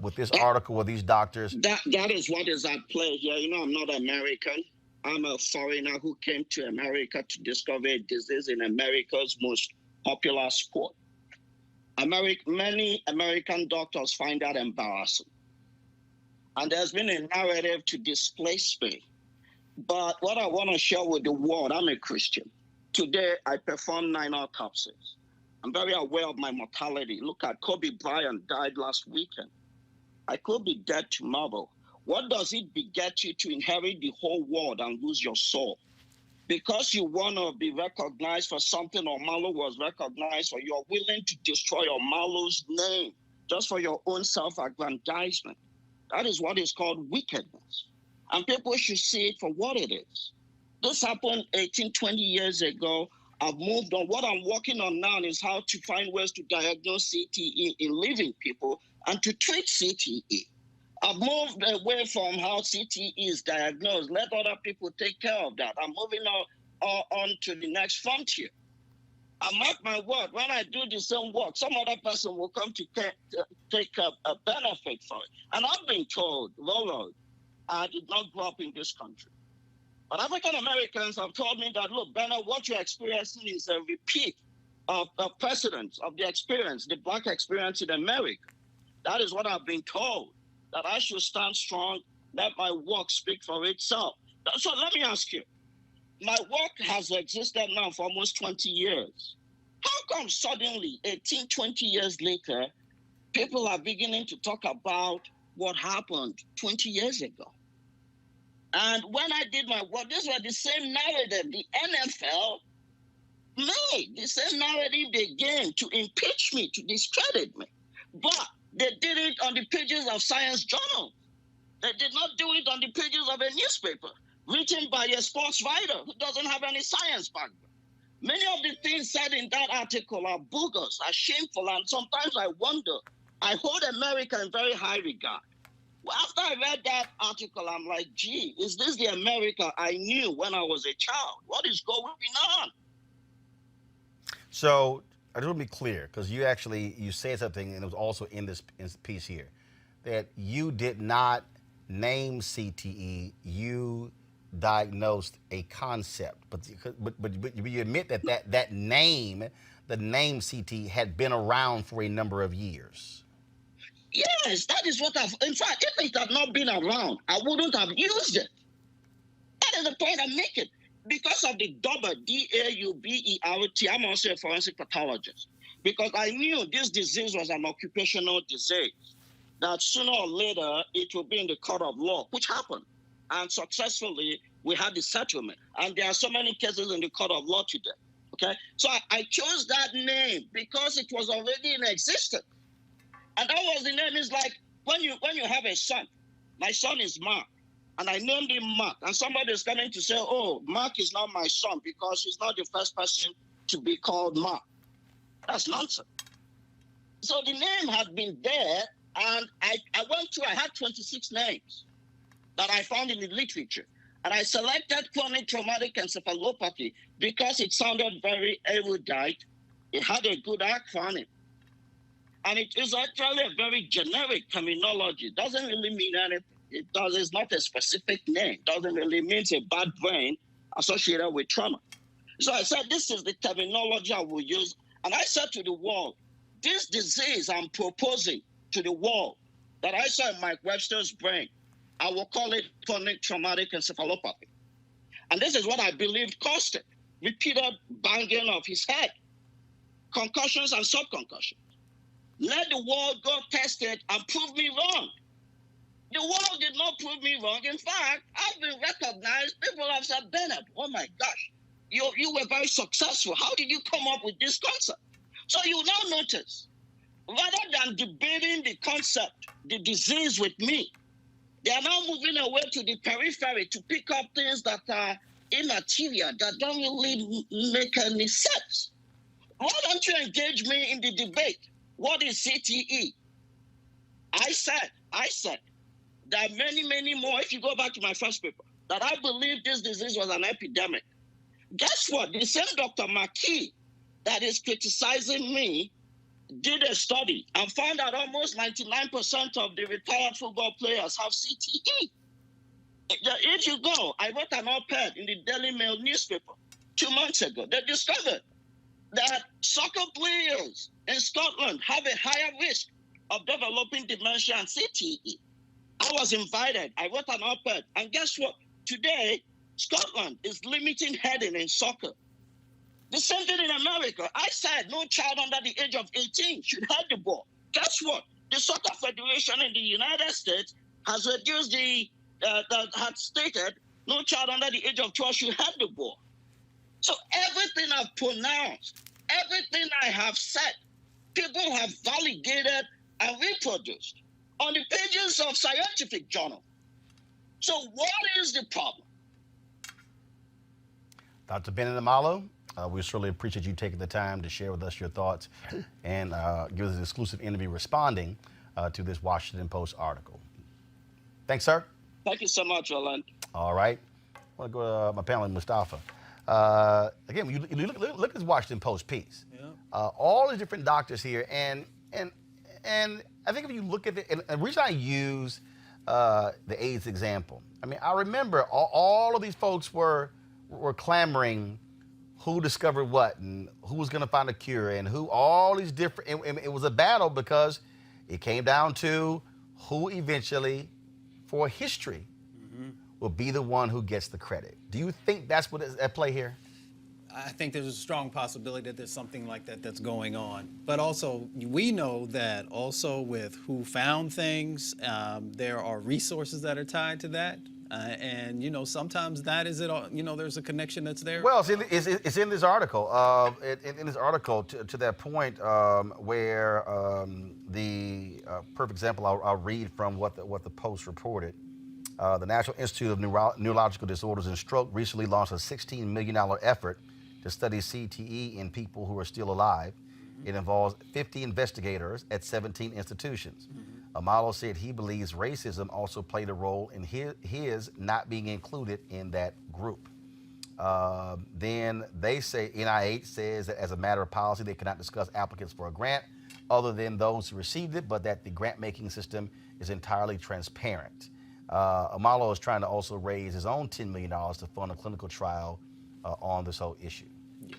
Speaker 1: with this article with these doctors?
Speaker 8: That is what is at play here. I'm not American. I'm a foreigner who came to America to discover a disease in America's most popular sport. Many American doctors find that embarrassing. And there's been a narrative to displace me. But what I want to share with the world, I'm a Christian. Today, I performed 9 autopsies. I'm very aware of my mortality. Look at Kobe Bryant died last weekend. I could be dead tomorrow. What does it beget you to inherit the whole world and lose your soul? because you want to be recognized for something Omalu was recognized for, you're willing to destroy Omalu's name just for your own self-aggrandizement. That is what is called wickedness. And people should see it for what it is. This happened 18, 20 years ago. I've moved on. What I'm working on now is how to find ways to diagnose CTE in living people and to treat CTE. I've moved away from how CTE is diagnosed. Let other people take care of that. I'm moving on to the next frontier. I mark my word, when I do the same work, some other person will come to take a benefit for it. And I've been told, Roland, I did not grow up in this country. But African Americans have told me that, look, Bennet, what you're experiencing is a repeat of precedents of the experience, the Black experience in America. That is what I've been told, that I should stand strong, let my work speak for itself. So let me ask you, my work has existed now for almost 20 years. How come suddenly, 18, 20 years later, people are beginning to talk about what happened 20 years ago? And when I did my work, these were the same narrative the NFL made, the same narrative they gained to impeach me, to discredit me. But they did it on the pages of science journals. They did not do it on the pages of a newspaper written by a sports writer who doesn't have any science background. Many of the things said in that article are bogus, are shameful, and sometimes I wonder, I hold America in very high regard. Well, after I read that article, I'm like, gee, is this the America I knew when I was a child? What is going on?
Speaker 1: So I just want to be clear, because you said something, and it was also in this piece here, that you did not name CTE, you diagnosed a concept, but you admit that name, the name CTE, had been around for a number of years.
Speaker 8: Yes, that is what in fact, if it had not been around, I wouldn't have used it. That is the point I'm making. Because of the double D-A-U-B-E-R-T, I'm also a forensic pathologist. Because I knew this disease was an occupational disease, that sooner or later it would be in the court of law, which happened. And successfully, we had the settlement. And there are so many cases in the court of law today. Okay? So I chose that name because it was already in existence. And that was the name. Is like when you have a son. My son is Mark, and I named him Mark. And somebody is coming to say, oh, Mark is not my son because he's not the first person to be called Mark. That's nonsense. So the name had been there, and I had 26 names that I found in the literature. And I selected chronic traumatic encephalopathy because it sounded very erudite. It had a good acronym. And it is actually a very generic terminology. It doesn't really mean anything. It's not a specific name. It doesn't really mean a bad brain associated with trauma. So I said, this is the terminology I will use. And I said to the world, this disease I'm proposing to the world that I saw in Mike Webster's brain, I will call it chronic traumatic encephalopathy. And this is what I believe caused it. Repeated banging of his head, concussions and subconcussions. Let the world go test it and prove me wrong. The world did not prove me wrong. In fact, I've been recognized. People have said, Bennet, oh my gosh, you were very successful. How did you come up with this concept? So you now notice, rather than debating the concept, the disease with me, they are now moving away to the periphery to pick up things that are immaterial, that don't really make any sense. Why don't you engage me in the debate? What is CTE? I said, there are many, many more. If you go back to my first paper, that I believe this disease was an epidemic. Guess what? The same Dr. McKee that is criticizing me did a study and found that almost 99% of the retired football players have CTE. If you go, I wrote an op-ed in the Daily Mail newspaper 2 months ago. They discovered that soccer players in Scotland have a higher risk of developing dementia and CTE. I was invited. I wrote an op-ed. And guess what? Today, Scotland is limiting heading in soccer. The same thing in America. I said no child under the age of 18 should head the ball. Guess what? The Soccer Federation in the United States has reduced had stated no child under the age of 12 should head the ball. So everything I've pronounced, everything I have said, people have validated and reproduced on the pages of scientific journal. So what is the problem?
Speaker 1: Dr. Bennet Omalu, we certainly appreciate you taking the time to share with us your thoughts and give us an exclusive interview responding to this Washington Post article. Thanks, sir.
Speaker 8: Thank you so much, Roland.
Speaker 1: All right. I want to go to my panel, Mustafa. Again, when you look at this Washington Post piece, all the different doctors here, and I think if you look at it, and the reason I use the AIDS example, I mean, I remember all of these folks were clamoring who discovered what and who was going to find a cure and who, all these different, and it was a battle because it came down to who eventually, for history, will be the one who gets the credit. Do you think that's what is at play here?
Speaker 5: I think there's a strong possibility that there's something like that that's going on. But also, we know that also with who found things, there are resources that are tied to that. And, you know, sometimes that is it all, you know, there's a connection that's there.
Speaker 1: Well, it's in this article. In this article, to that point, where the perfect example I'll read from what the Post reported. The National Institute of Neurological Disorders and Stroke recently launched a $16 million effort to study CTE in people who are still alive. It involves 50 investigators at 17 institutions. Omalu said he believes racism also played a role in his not being included in that group. Then they say, NIH says that as a matter of policy, they cannot discuss applicants for a grant other than those who received it, but that the grant-making system is entirely transparent. Omalu is trying to also raise his own $10 million to fund a clinical trial on this whole issue.
Speaker 5: Yeah.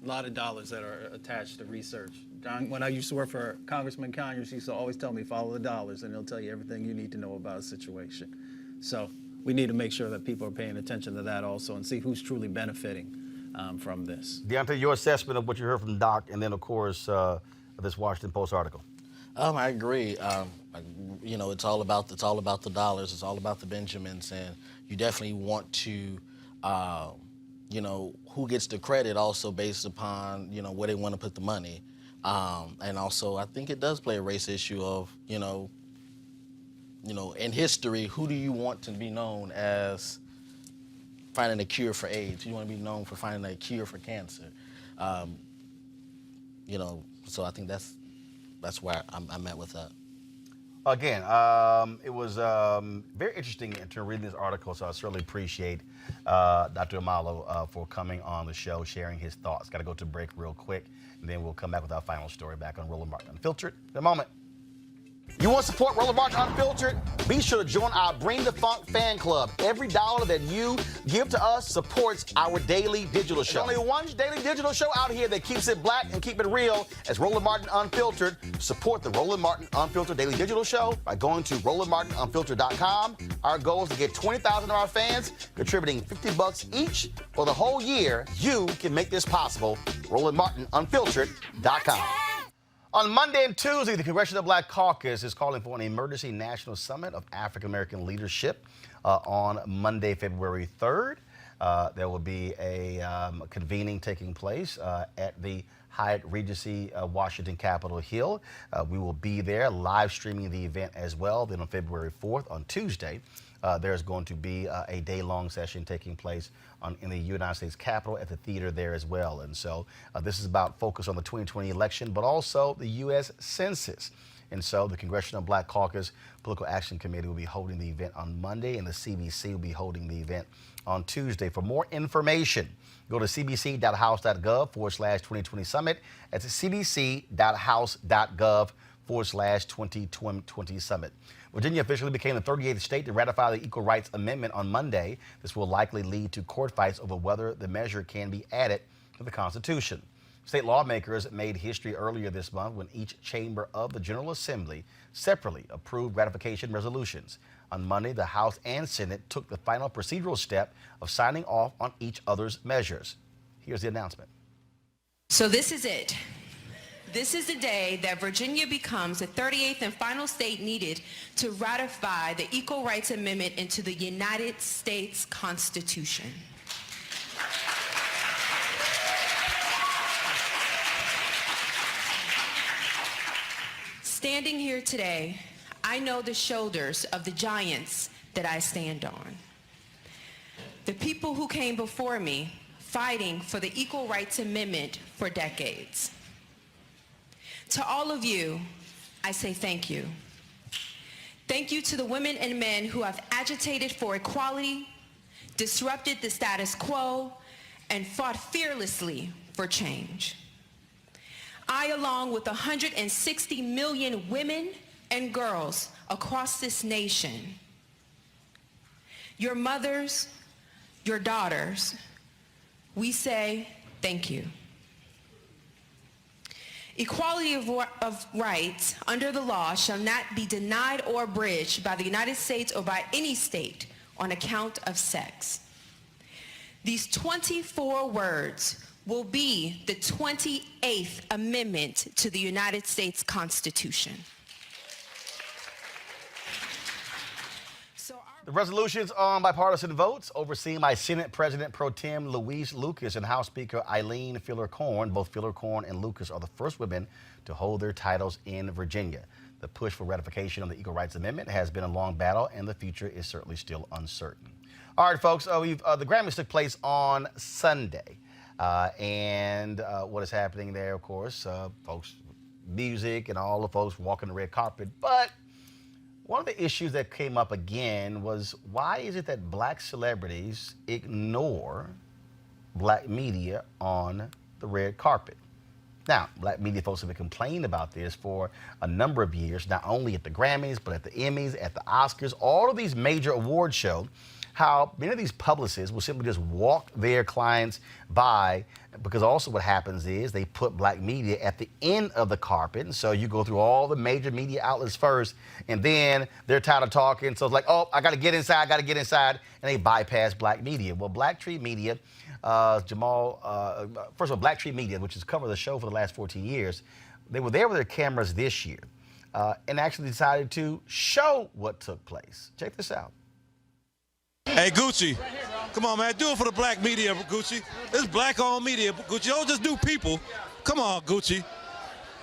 Speaker 5: A lot of dollars that are attached to research. John, when I used to work for Congressman Conyers, he used to always tell me, follow the dollars, and he'll tell you everything you need to know about a situation. So we need to make sure that people are paying attention to that also and see who's truly benefiting from this.
Speaker 1: Deontay, your assessment of what you heard from Doc, and then, of course, this Washington Post article.
Speaker 6: I agree. You know, it's all about the dollars. It's all about the Benjamins, and you definitely want to, you know, who gets the credit also based upon, you know, where they want to put the money, and also I think it does play a race issue of, you know, in history, who do you want to be known as finding a cure for AIDS? You want to be known for finding a cure for cancer, you know. So I think that's where I'm at with that.
Speaker 1: Again, it was very interesting in terms of reading this article, so I certainly appreciate Dr. Omalu for coming on the show, sharing his thoughts. Got to go to break real quick, and then we'll come back with our final story back on Roland Martin Unfiltered in a moment. You want to support Roland Martin Unfiltered? Be sure to join our Bring the Funk fan club. Every dollar that you give to us supports our daily digital show. There's only one daily digital show out here that keeps it black and keep it real as Roland Martin Unfiltered. Support the Roland Martin Unfiltered daily digital show by going to RolandMartinUnfiltered.com. Our goal is to get 20,000 of our fans contributing $50 each for the whole year. You can make this possible. RolandMartinUnfiltered.com. On Monday and Tuesday, the Congressional Black Caucus is calling for an emergency national summit of African American leadership on Monday, February 3rd. There will be a convening taking place at the Hyatt Regency Washington Capitol Hill. We will be there live streaming the event as well. Then on February 4th, on Tuesday, there's going to be a day-long session taking place in the United States Capitol at the theater there as well. And so this is about focus on the 2020 election, but also the U.S. Census. And so the Congressional Black Caucus Political Action Committee will be holding the event on Monday, and the CBC will be holding the event on Tuesday. For more information, go to cbc.house.gov/2020 summit. That's cbc.house.gov/2020 summit. Virginia officially became the 38th state to ratify the Equal Rights Amendment on Monday. This will likely lead to court fights over whether the measure can be added to the Constitution. State lawmakers made history earlier this month when each chamber of the General Assembly separately approved ratification resolutions. On Monday, the House and Senate took the final procedural step of signing off on each other's measures. Here's the announcement.
Speaker 9: So this is it. This is the day that Virginia becomes the 38th and final state needed to ratify the Equal Rights Amendment into the United States Constitution. standing here today, I know the shoulders of the giants that I stand on. The people who came before me fighting for the Equal Rights Amendment for decades. To all of you, I say thank you. Thank you to the women and men who have agitated for equality, disrupted the status quo, and fought fearlessly for change. I, along with 160 million women and girls across this nation, your mothers, your daughters, we say thank you. Equality of rights under the law shall not be denied or abridged by the United States or by any state on account of sex. These 24 words will be the 28th Amendment to the United States Constitution.
Speaker 1: The resolutions on bipartisan votes overseen by Senate President Pro Tem Louise Lucas and House Speaker Eileen Filler-Corn. Both Filler-Corn and Lucas are the first women to hold their titles in Virginia. The push for ratification of the Equal Rights Amendment has been a long battle, and the future is certainly still uncertain. All right, folks, the Grammys took place on Sunday. What is happening there, of course, folks, music and all the folks walking the red carpet. But one of the issues that came up again was, why is it that black celebrities ignore black media on the red carpet? Now, black media folks have been complaining about this for a number of years, not only at the Grammys, but at the Emmys, at the Oscars, all of these major award shows, how many of these publicists will simply just walk their clients by, because also what happens is they put black media at the end of the carpet, and so you go through all the major media outlets first, and then they're tired of talking, so it's like, oh, I gotta get inside, and they bypass black media. Well, Black Tree Media, first of all, Black Tree Media, which has covered the show for the last 14 years, they were there with their cameras this year, and actually decided to show what took place. Check this out.
Speaker 10: Hey, Gucci, come on, man. Do it for the black media, Gucci. It's black-owned media, Gucci. Don't just do people. Come on, Gucci.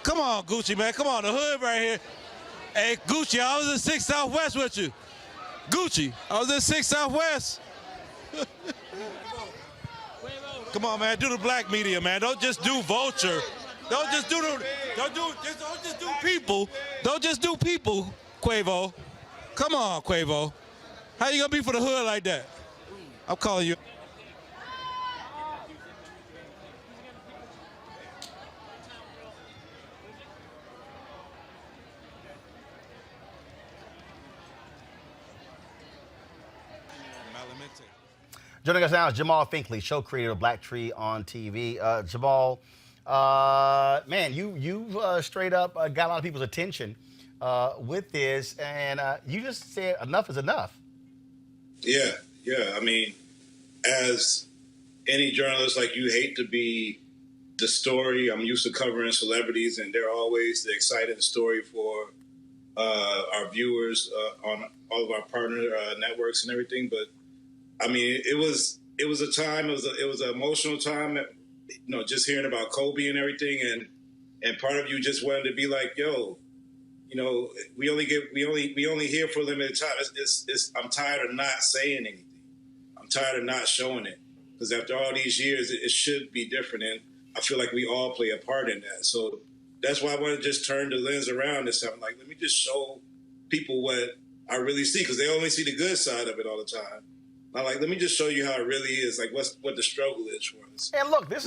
Speaker 10: Come on, Gucci, man. Come on, the hood right here. Hey, Gucci, I was in 6 Southwest with you. Gucci, I was in 6 Southwest. Come on, man. Do the black media, man. Don't just do Vulture. Don't just do people. Don't just do people, Quavo. Come on, Quavo. How you gonna be for the hood like that? I'm calling you.
Speaker 1: Joining us now is Jamal Finkley, show creator of Black Tree on TV. Jamal, man, you've straight up got a lot of people's attention with this, and you just said enough is enough.
Speaker 11: Yeah. I mean, as any journalist, like, you hate to be the story. I'm used to covering celebrities, and they're always the exciting story for our viewers on all of our partner networks and everything. But I mean, it was a time. It was an emotional time. Just hearing about Kobe and everything, and part of you just wanted to be like, yo. We only here for a limited time. I'm tired of not saying anything. I'm tired of not showing it, because after all these years, it should be different, and I feel like we all play a part in that. So that's why I want to just turn the lens around this time. Like, let me just show people what I really see, because they only see the good side of it all the time. I'm like, let me just show you how it really is. Like, what the struggle is for us.
Speaker 1: And look, this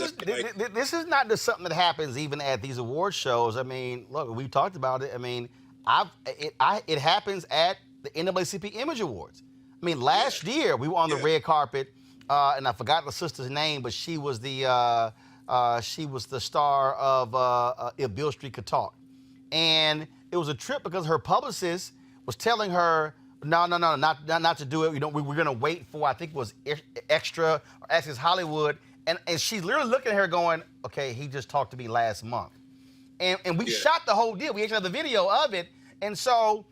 Speaker 1: is not just something that happens even at these award shows. I mean, look, we talked about it. I mean, it happens at the NAACP Image Awards. I mean, last year we were on the red carpet, and I forgot the sister's name, but she was the star of If Beale Street Could Talk, and it was a trip because her publicist was telling her, no, not to do it. We're gonna wait for, I think it was Extra or Access Hollywood, and she's literally looking at her going, okay, he just talked to me last month, and we shot the whole deal. We actually have the video of it, and so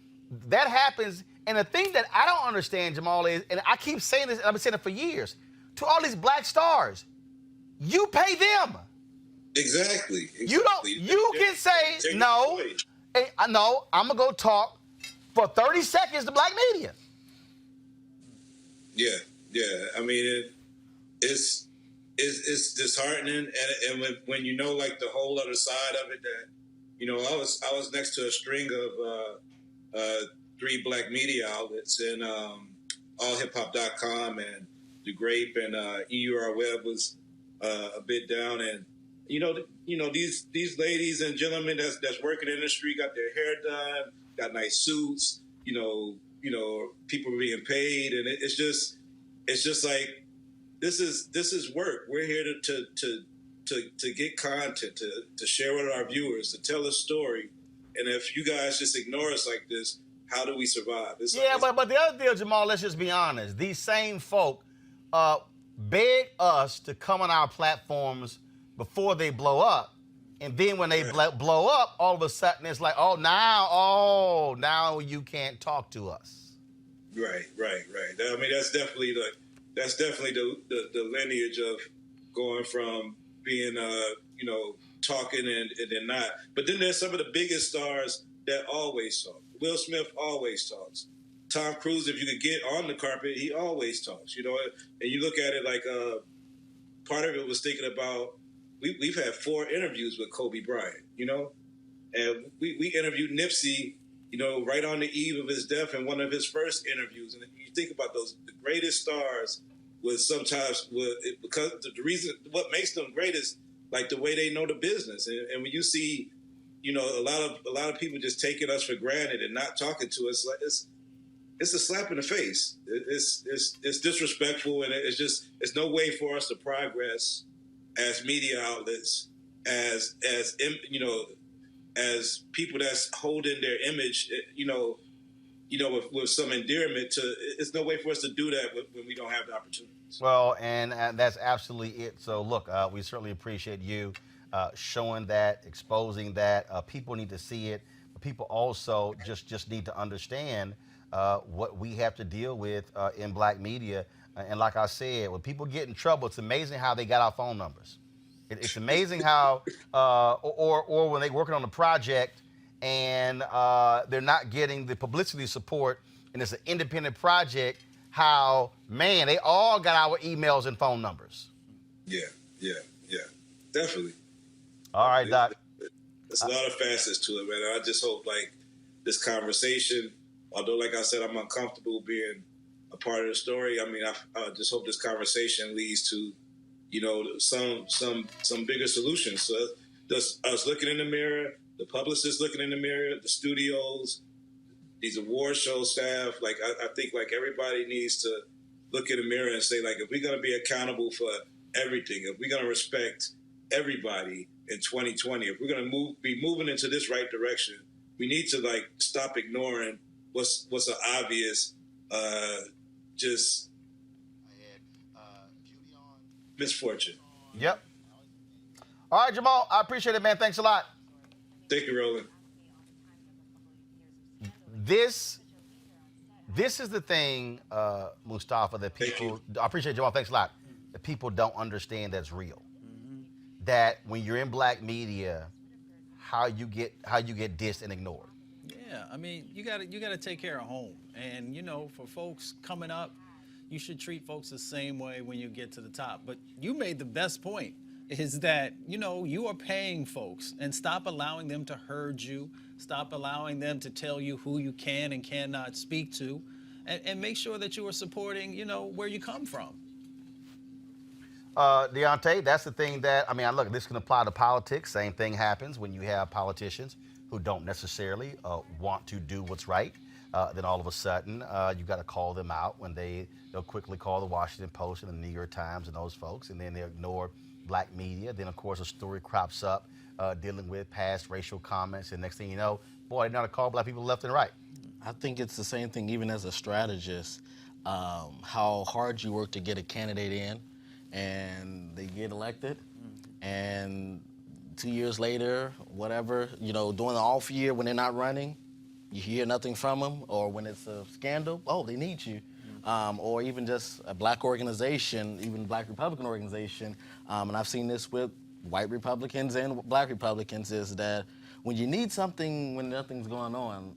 Speaker 1: that happens. And the thing that I don't understand, Jamal, is, and I keep saying this, and I've been saying it for years, to all these black stars, you pay them.
Speaker 11: Exactly.
Speaker 1: You can say no. Hey, no, I'm going to go talk for 30 seconds to black media.
Speaker 11: Yeah, yeah. I mean, it's disheartening, and when you know like the whole other side of it, that I was next to a string of 3 black media outlets, and allhiphop.com and The Grape and EUR Web was a bit down, and these ladies and gentlemen that's working in the industry got their hair done, got nice suits, people being paid, and it's just like this is work. We're here to get content, to share with our viewers, to tell a story, and if you guys just ignore us like this, how do we survive?
Speaker 1: But the other deal, Jamal, let's just be honest. These same folk beg us to come on our platforms before they blow up. And then when they blow up, all of a sudden it's like, now you can't talk to us.
Speaker 11: Right. I mean, that's definitely the lineage of going from being, talking and then not. But then there's some of the biggest stars that always talk. Will Smith always talks. Tom Cruise, if you could get on the carpet, he always talks, And you look at it like part of it was thinking about, we've had 4 interviews with Kobe Bryant, and we interviewed Nipsey, right on the eve of his death in one of his first interviews. And you think about the greatest stars was sometimes because the reason what makes them great is like the way they know the business. And when you see, a lot of people just taking us for granted and not talking to us, like it's a slap in the face. It's disrespectful, and it's no way for us to progress as media outlets, as people that's holding their image, with some endearment to. It's no way for us to do that when we don't have the opportunities.
Speaker 1: Well, and that's absolutely it. So look, we certainly appreciate you showing that, exposing that. People need to see it, but people also just need to understand what we have to deal with in black media. And like I said, when people get in trouble, it's amazing how they got our phone numbers. It's amazing how, or when they're working on a project and they're not getting the publicity support, and it's an independent project, how, man, they all got our emails and phone numbers.
Speaker 11: Yeah, definitely.
Speaker 1: All right, Doc.
Speaker 11: There's a lot of facets to it, man. I just hope, like, this conversation, although, like I said, I'm uncomfortable being a part of the story. I mean, I just hope this conversation leads to, some bigger solutions. So just us looking in the mirror, the publicists looking in the mirror, the studios, these award show staff. Like, I think like everybody needs to look in the mirror and say, like, if we're going to be accountable for everything, if we're going to respect everybody in 2020, if we're going to be moving into this right direction, we need to like stop ignoring what's an obvious misfortune.
Speaker 1: Yep. All right, Jamal, I appreciate it, man. Thanks a lot.
Speaker 11: Thank you, Roland.
Speaker 1: This is the thing, Mustafa, that people, I appreciate it, Jamal, thanks a lot, that people don't understand that's real. Mm-hmm. That when you're in black media, how you get dissed and ignored.
Speaker 5: Yeah, I mean, you gotta take care of home. And, for folks coming up, you should treat folks the same way when you get to the top. But you made the best point, is that, you are paying folks, and stop allowing them to herd you. Stop allowing them to tell you who you can and cannot speak to, and make sure that you are supporting, where you come from.
Speaker 1: Deontay, that's the thing that, look, this can apply to politics. Same thing happens when you have politicians who don't necessarily want to do what's right. Then all of a sudden, you got to call them out when they'll quickly call the Washington Post and the New York Times and those folks, and then they ignore black media. Then, of course, a story crops up dealing with past racial comments, and next thing you know, boy, they know how to call black people left and right.
Speaker 6: I think it's the same thing even as a strategist, how hard you work to get a candidate in, and they get elected, and 2 years later, whatever, during the off year when they're not running, you hear nothing from them, or when it's a scandal, oh, they need you. Or even just a black organization, even black Republican organization, and I've seen this with white Republicans and black Republicans, is that when you need something, when nothing's going on,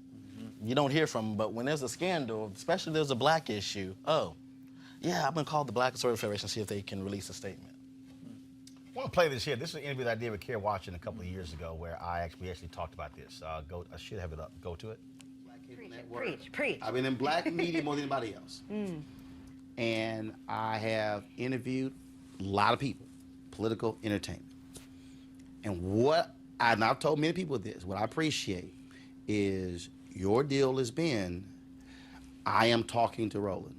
Speaker 6: you don't hear from them. But when there's a scandal, especially if there's a black issue, oh, yeah, I'm going to call the Black Conservative Federation and see if they can release a statement.
Speaker 1: I want to play this here. This is an interview that I did with Kerry Washington a couple of years ago where we actually talked about this. I should have it up. Go to it.
Speaker 12: Preach.
Speaker 1: I've been in black media more than anybody else. And I have interviewed a lot of people, political entertainment. And I've told many people this, what I appreciate is your deal has been, I am talking to Roland.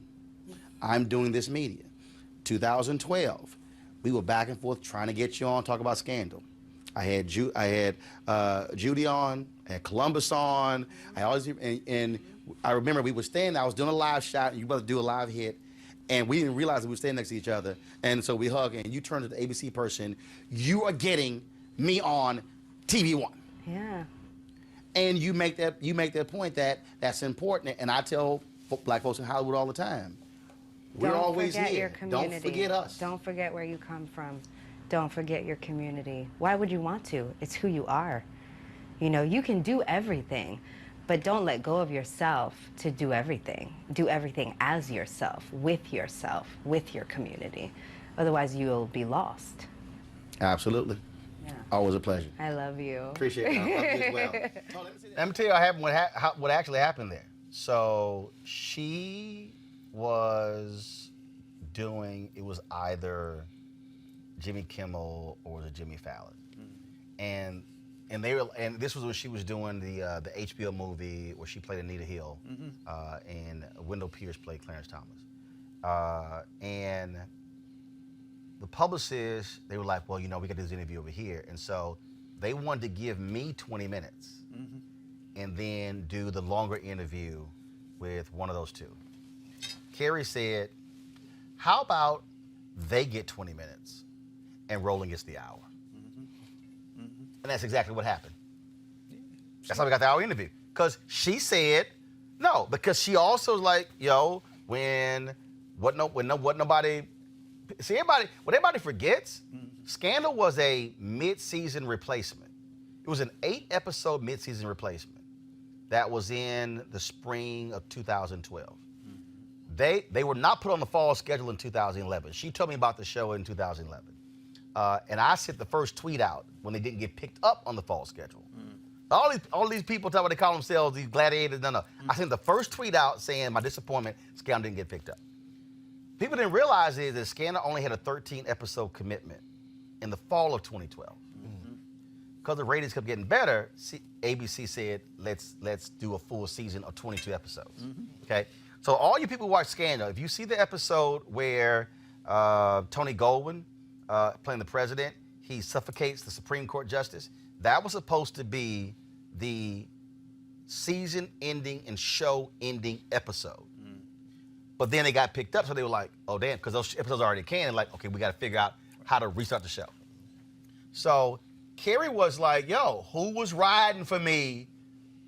Speaker 1: I'm doing this media. 2012, we were back and forth trying to get you on, talk about scandal. I had Judy on, I had Columbus on, and I remember we were standing, I was doing a live shot, and you were about to do a live hit, and we didn't realize that we were standing next to each other, and so we hugged, and you turned to the ABC person, you are getting me on TV One.
Speaker 12: Yeah.
Speaker 1: And you make that point that's important, and I tell black folks in Hollywood all the time, we're always here. Don't forget us.
Speaker 12: Don't forget where you come from. Don't forget your community. Why would you want to? It's who you are. You know, you can do everything, but don't let go of yourself to do everything. Do everything as yourself, with your community. Otherwise, you'll be lost.
Speaker 1: Absolutely.
Speaker 12: Yeah.
Speaker 1: Always a pleasure.
Speaker 12: I love you.
Speaker 1: Appreciate it. I love you as well. Let me tell you what actually happened there. So she was doing, it was either Jimmy Kimmel or the Jimmy Fallon, and this was when she was doing the HBO movie where she played Anita Hill, and Wendell Pierce played Clarence Thomas, and the publicists, they were like, well, you know, we got this interview over here, and so they wanted to give me 20 minutes, and then do the longer interview with one of those two. Kerry said, how about they get 20 minutes and Roland gets the hour? And that's exactly what happened. That's how we got the hour interview. Because she said no, because she also was like, yo, what everybody forgets, Scandal was a mid-season replacement. It was an 8-episode mid-season replacement that was in the spring of 2012. They were not put on the fall schedule in 2011. She told me about the show in 2011. And I sent the first tweet out when they didn't get picked up on the fall schedule. All these people talk about they call themselves these gladiators. No. I sent the first tweet out saying my disappointment, Scandal didn't get picked up. People didn't realize is that Scandal only had a 13-episode commitment in the fall of 2012. Because the ratings kept getting better, ABC said, let's do a full season of 22 episodes. Okay? So all you people who watch Scandal, if you see the episode where Tony Goldwyn, playing the president, he suffocates the Supreme Court justice, that was supposed to be the season-ending and show-ending episode. But then they got picked up, so they were like, oh, damn, because those episodes are already canned, like, okay, we got to figure out how to restart the show. So Kerry was like, yo, who was riding for me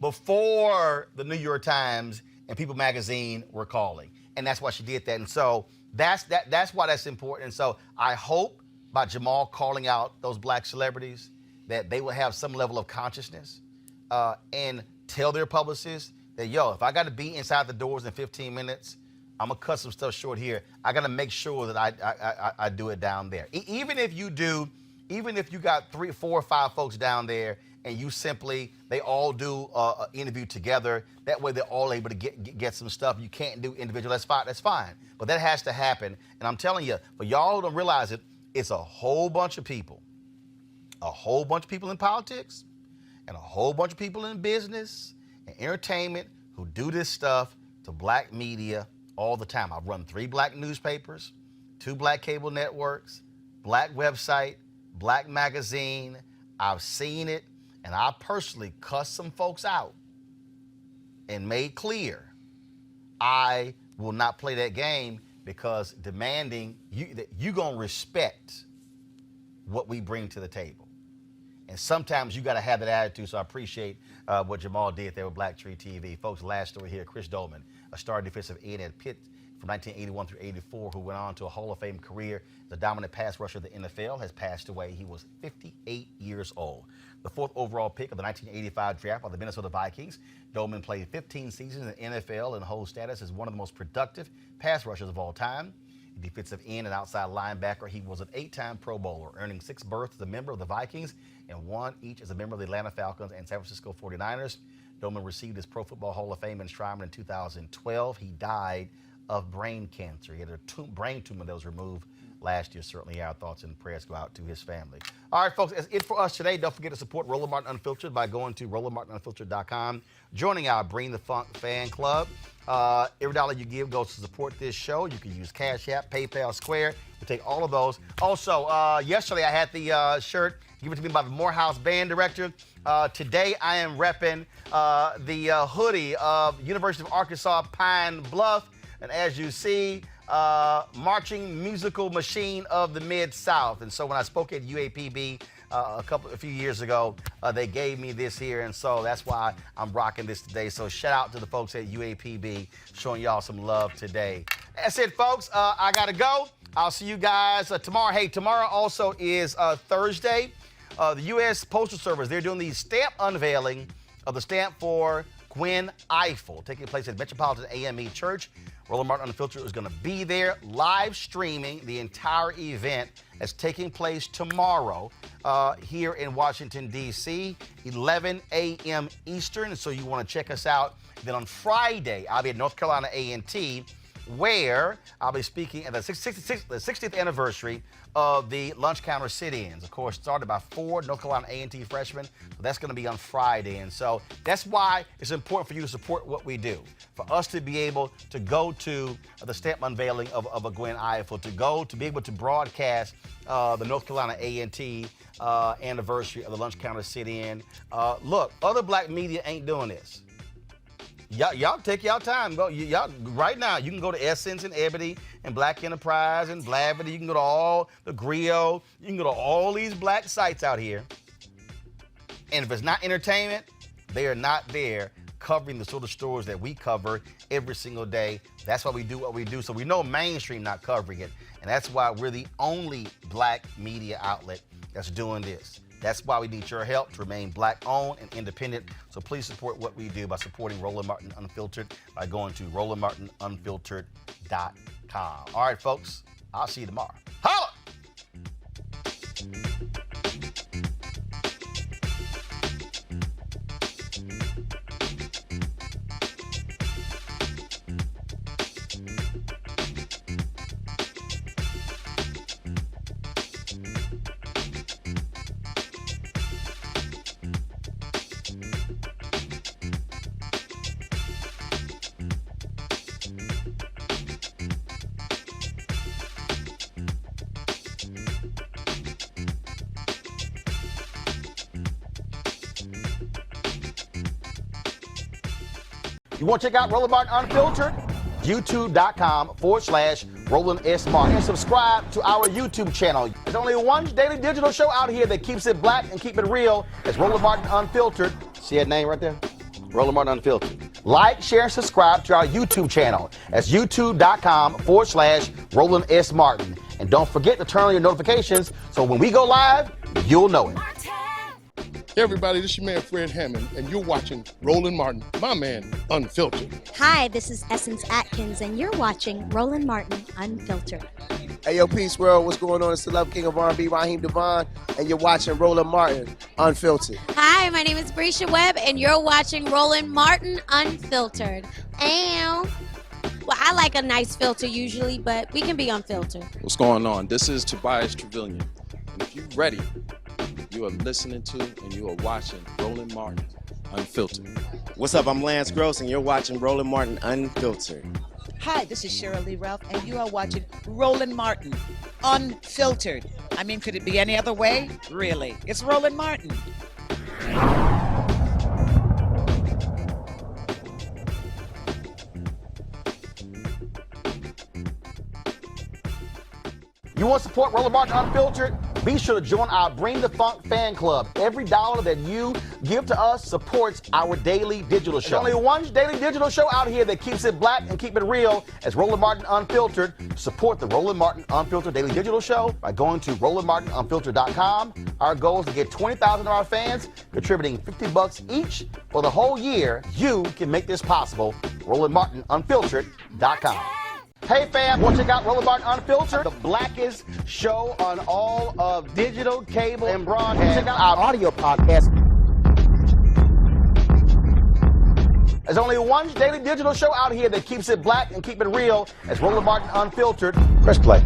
Speaker 1: before the New York Times and People Magazine were calling? And that's why she did that. And so that's why that's important. And so I hope by Jamal calling out those black celebrities that they will have some level of consciousness and tell their publicists that, yo, if I got to be inside the doors in 15 minutes, I'm going to cut some stuff short here. I got to make sure that I do it down there. Even if you got 3, 4, or 5 folks down there and they all do an interview together, that way they're all able to get some stuff you can't do individual, that's fine. But that has to happen. And I'm telling you, for y'all who don't realize it, it's a whole bunch of people in politics and a whole bunch of people in business and entertainment who do this stuff to black media all the time. I've run 3 black newspapers, 2 black cable networks, black website, black magazine. I've seen it, and I personally cussed some folks out and made clear I will not play that game because demanding that you're going to respect what we bring to the table. And sometimes you got to have that attitude. So I appreciate what Jamal did there with Black Tree TV. Folks, last story here, Chris Doleman, a star defensive end at Pitt from 1981 through 84, who went on to a Hall of Fame career. The dominant pass rusher of the NFL has passed away. He was 58 years old. The 4th overall pick of the 1985 draft by the Minnesota Vikings, Doleman played 15 seasons in the NFL and holds status as one of the most productive pass rushers of all time. Defensive end and outside linebacker, he was an 8-time Pro Bowler, earning 6 berths as a member of the Vikings and 1 each as a member of the Atlanta Falcons and San Francisco 49ers. Doleman received his Pro Football Hall of Fame enshrinement in 2012. He died of brain cancer. He had a brain tumor that was removed last year. Certainly our thoughts and prayers go out to his family. All right, folks, that's it for us today. Don't forget to support Roland Martin Unfiltered by going to RolandMartinUnfiltered.com, joining our Bring the Funk fan club. Every dollar you give goes to support this show. You can use Cash App, PayPal, Square. We take all of those. Also, yesterday I had the shirt given to me by the Morehouse band director. Today I am repping the hoodie of University of Arkansas Pine Bluff. And as you see, marching musical machine of the Mid-South. And so when I spoke at UAPB a few years ago, they gave me this here, and so that's why I'm rocking this today. So shout out to the folks at UAPB showing y'all some love today. That's it, folks. I gotta go. I'll see you guys tomorrow. Hey, tomorrow also is Thursday. The U.S. Postal Service, they're doing the stamp unveiling of the stamp for Gwen Ifill, taking place at Metropolitan AME Church. Roland Martin Unfiltered is going to be there live streaming the entire event that's taking place tomorrow here in Washington, D.C., 11 a.m. Eastern. So you want to check us out. Then on Friday, I'll be at North Carolina A&T, where I'll be speaking at the 60th anniversary of the Lunch Counter Sit-Ins. Of course, started by 4 North Carolina A&T freshmen. So that's going to be on Friday. And so that's why it's important for you to support what we do. For us to be able to go to the stamp unveiling of a Gwen Ifill, to be able to broadcast the North Carolina A&T anniversary of the Lunch Counter Sit-In. Look, other black media ain't doing this. Y'all take y'all time. Go. Y'all right now. You can go to Essence and Ebony and Black Enterprise and Blavity. You can go to all the Griot. You can go to all these black sites out here. And if it's not entertainment, they are not there covering the sort of stories that we cover every single day. That's why we do what we do. So we know mainstream not covering it. And that's why we're the only black media outlet that's doing this. That's why we need your help to remain black-owned and independent. So please support what we do by supporting Roland Martin Unfiltered by going to RolandMartinUnfiltered.com. All right, folks, I'll see you tomorrow. Holla! You want to check out Roland Martin Unfiltered? YouTube.com/Roland S. Martin. And subscribe to our YouTube channel. There's only one daily digital show out here that keeps it black and keep it real. It's Roland Martin Unfiltered. See that name right there? Roland Martin Unfiltered. Like, share, and subscribe to our YouTube channel. That's YouTube.com/Roland S. Martin. And don't forget to turn on your notifications so when we go live, you'll know it.
Speaker 13: Hey everybody, this is your man Fred Hammond, and you're watching Roland Martin, my man, Unfiltered.
Speaker 14: Hi, this is Essence Atkins, and you're watching Roland Martin Unfiltered.
Speaker 15: Hey yo, Peace World, what's going on? It's the Love King of R&B, Raheem Devon, and you're watching Roland Martin Unfiltered.
Speaker 14: Hi, my name is Brescia Webb, and you're watching Roland Martin Unfiltered. Ow. Well, I like a nice filter usually, but we can be unfiltered.
Speaker 16: What's going on? This is Tobias Trevelyan, and if you're ready, you are listening to and you are watching Roland Martin Unfiltered.
Speaker 15: What's up? I'm Lance Gross, and you're watching Roland Martin Unfiltered.
Speaker 17: Hi, this is Cheryl Lee Ralph, and you are watching Roland Martin Unfiltered. I mean, could it be any other way? Really? It's Roland Martin.
Speaker 1: You want to support Roland Martin Unfiltered? Be sure to join our Bring the Funk fan club. Every dollar that you give to us supports our daily digital show. There's only one daily digital show out here that keeps it black and keep it real. As Roland Martin Unfiltered. Support the Roland Martin Unfiltered daily digital show by going to RolandMartinUnfiltered.com. Our goal is to get 20,000 of our fans contributing $50 each for the whole year. You can make this possible. RolandMartinUnfiltered.com. Hey fam, want to check out Roland Martin Unfiltered, the blackest show on all of digital, cable, and broadcast. Check out our audio podcast. There's only one daily digital show out here that keeps it black and keep it real. As Roland Martin Unfiltered. Press play.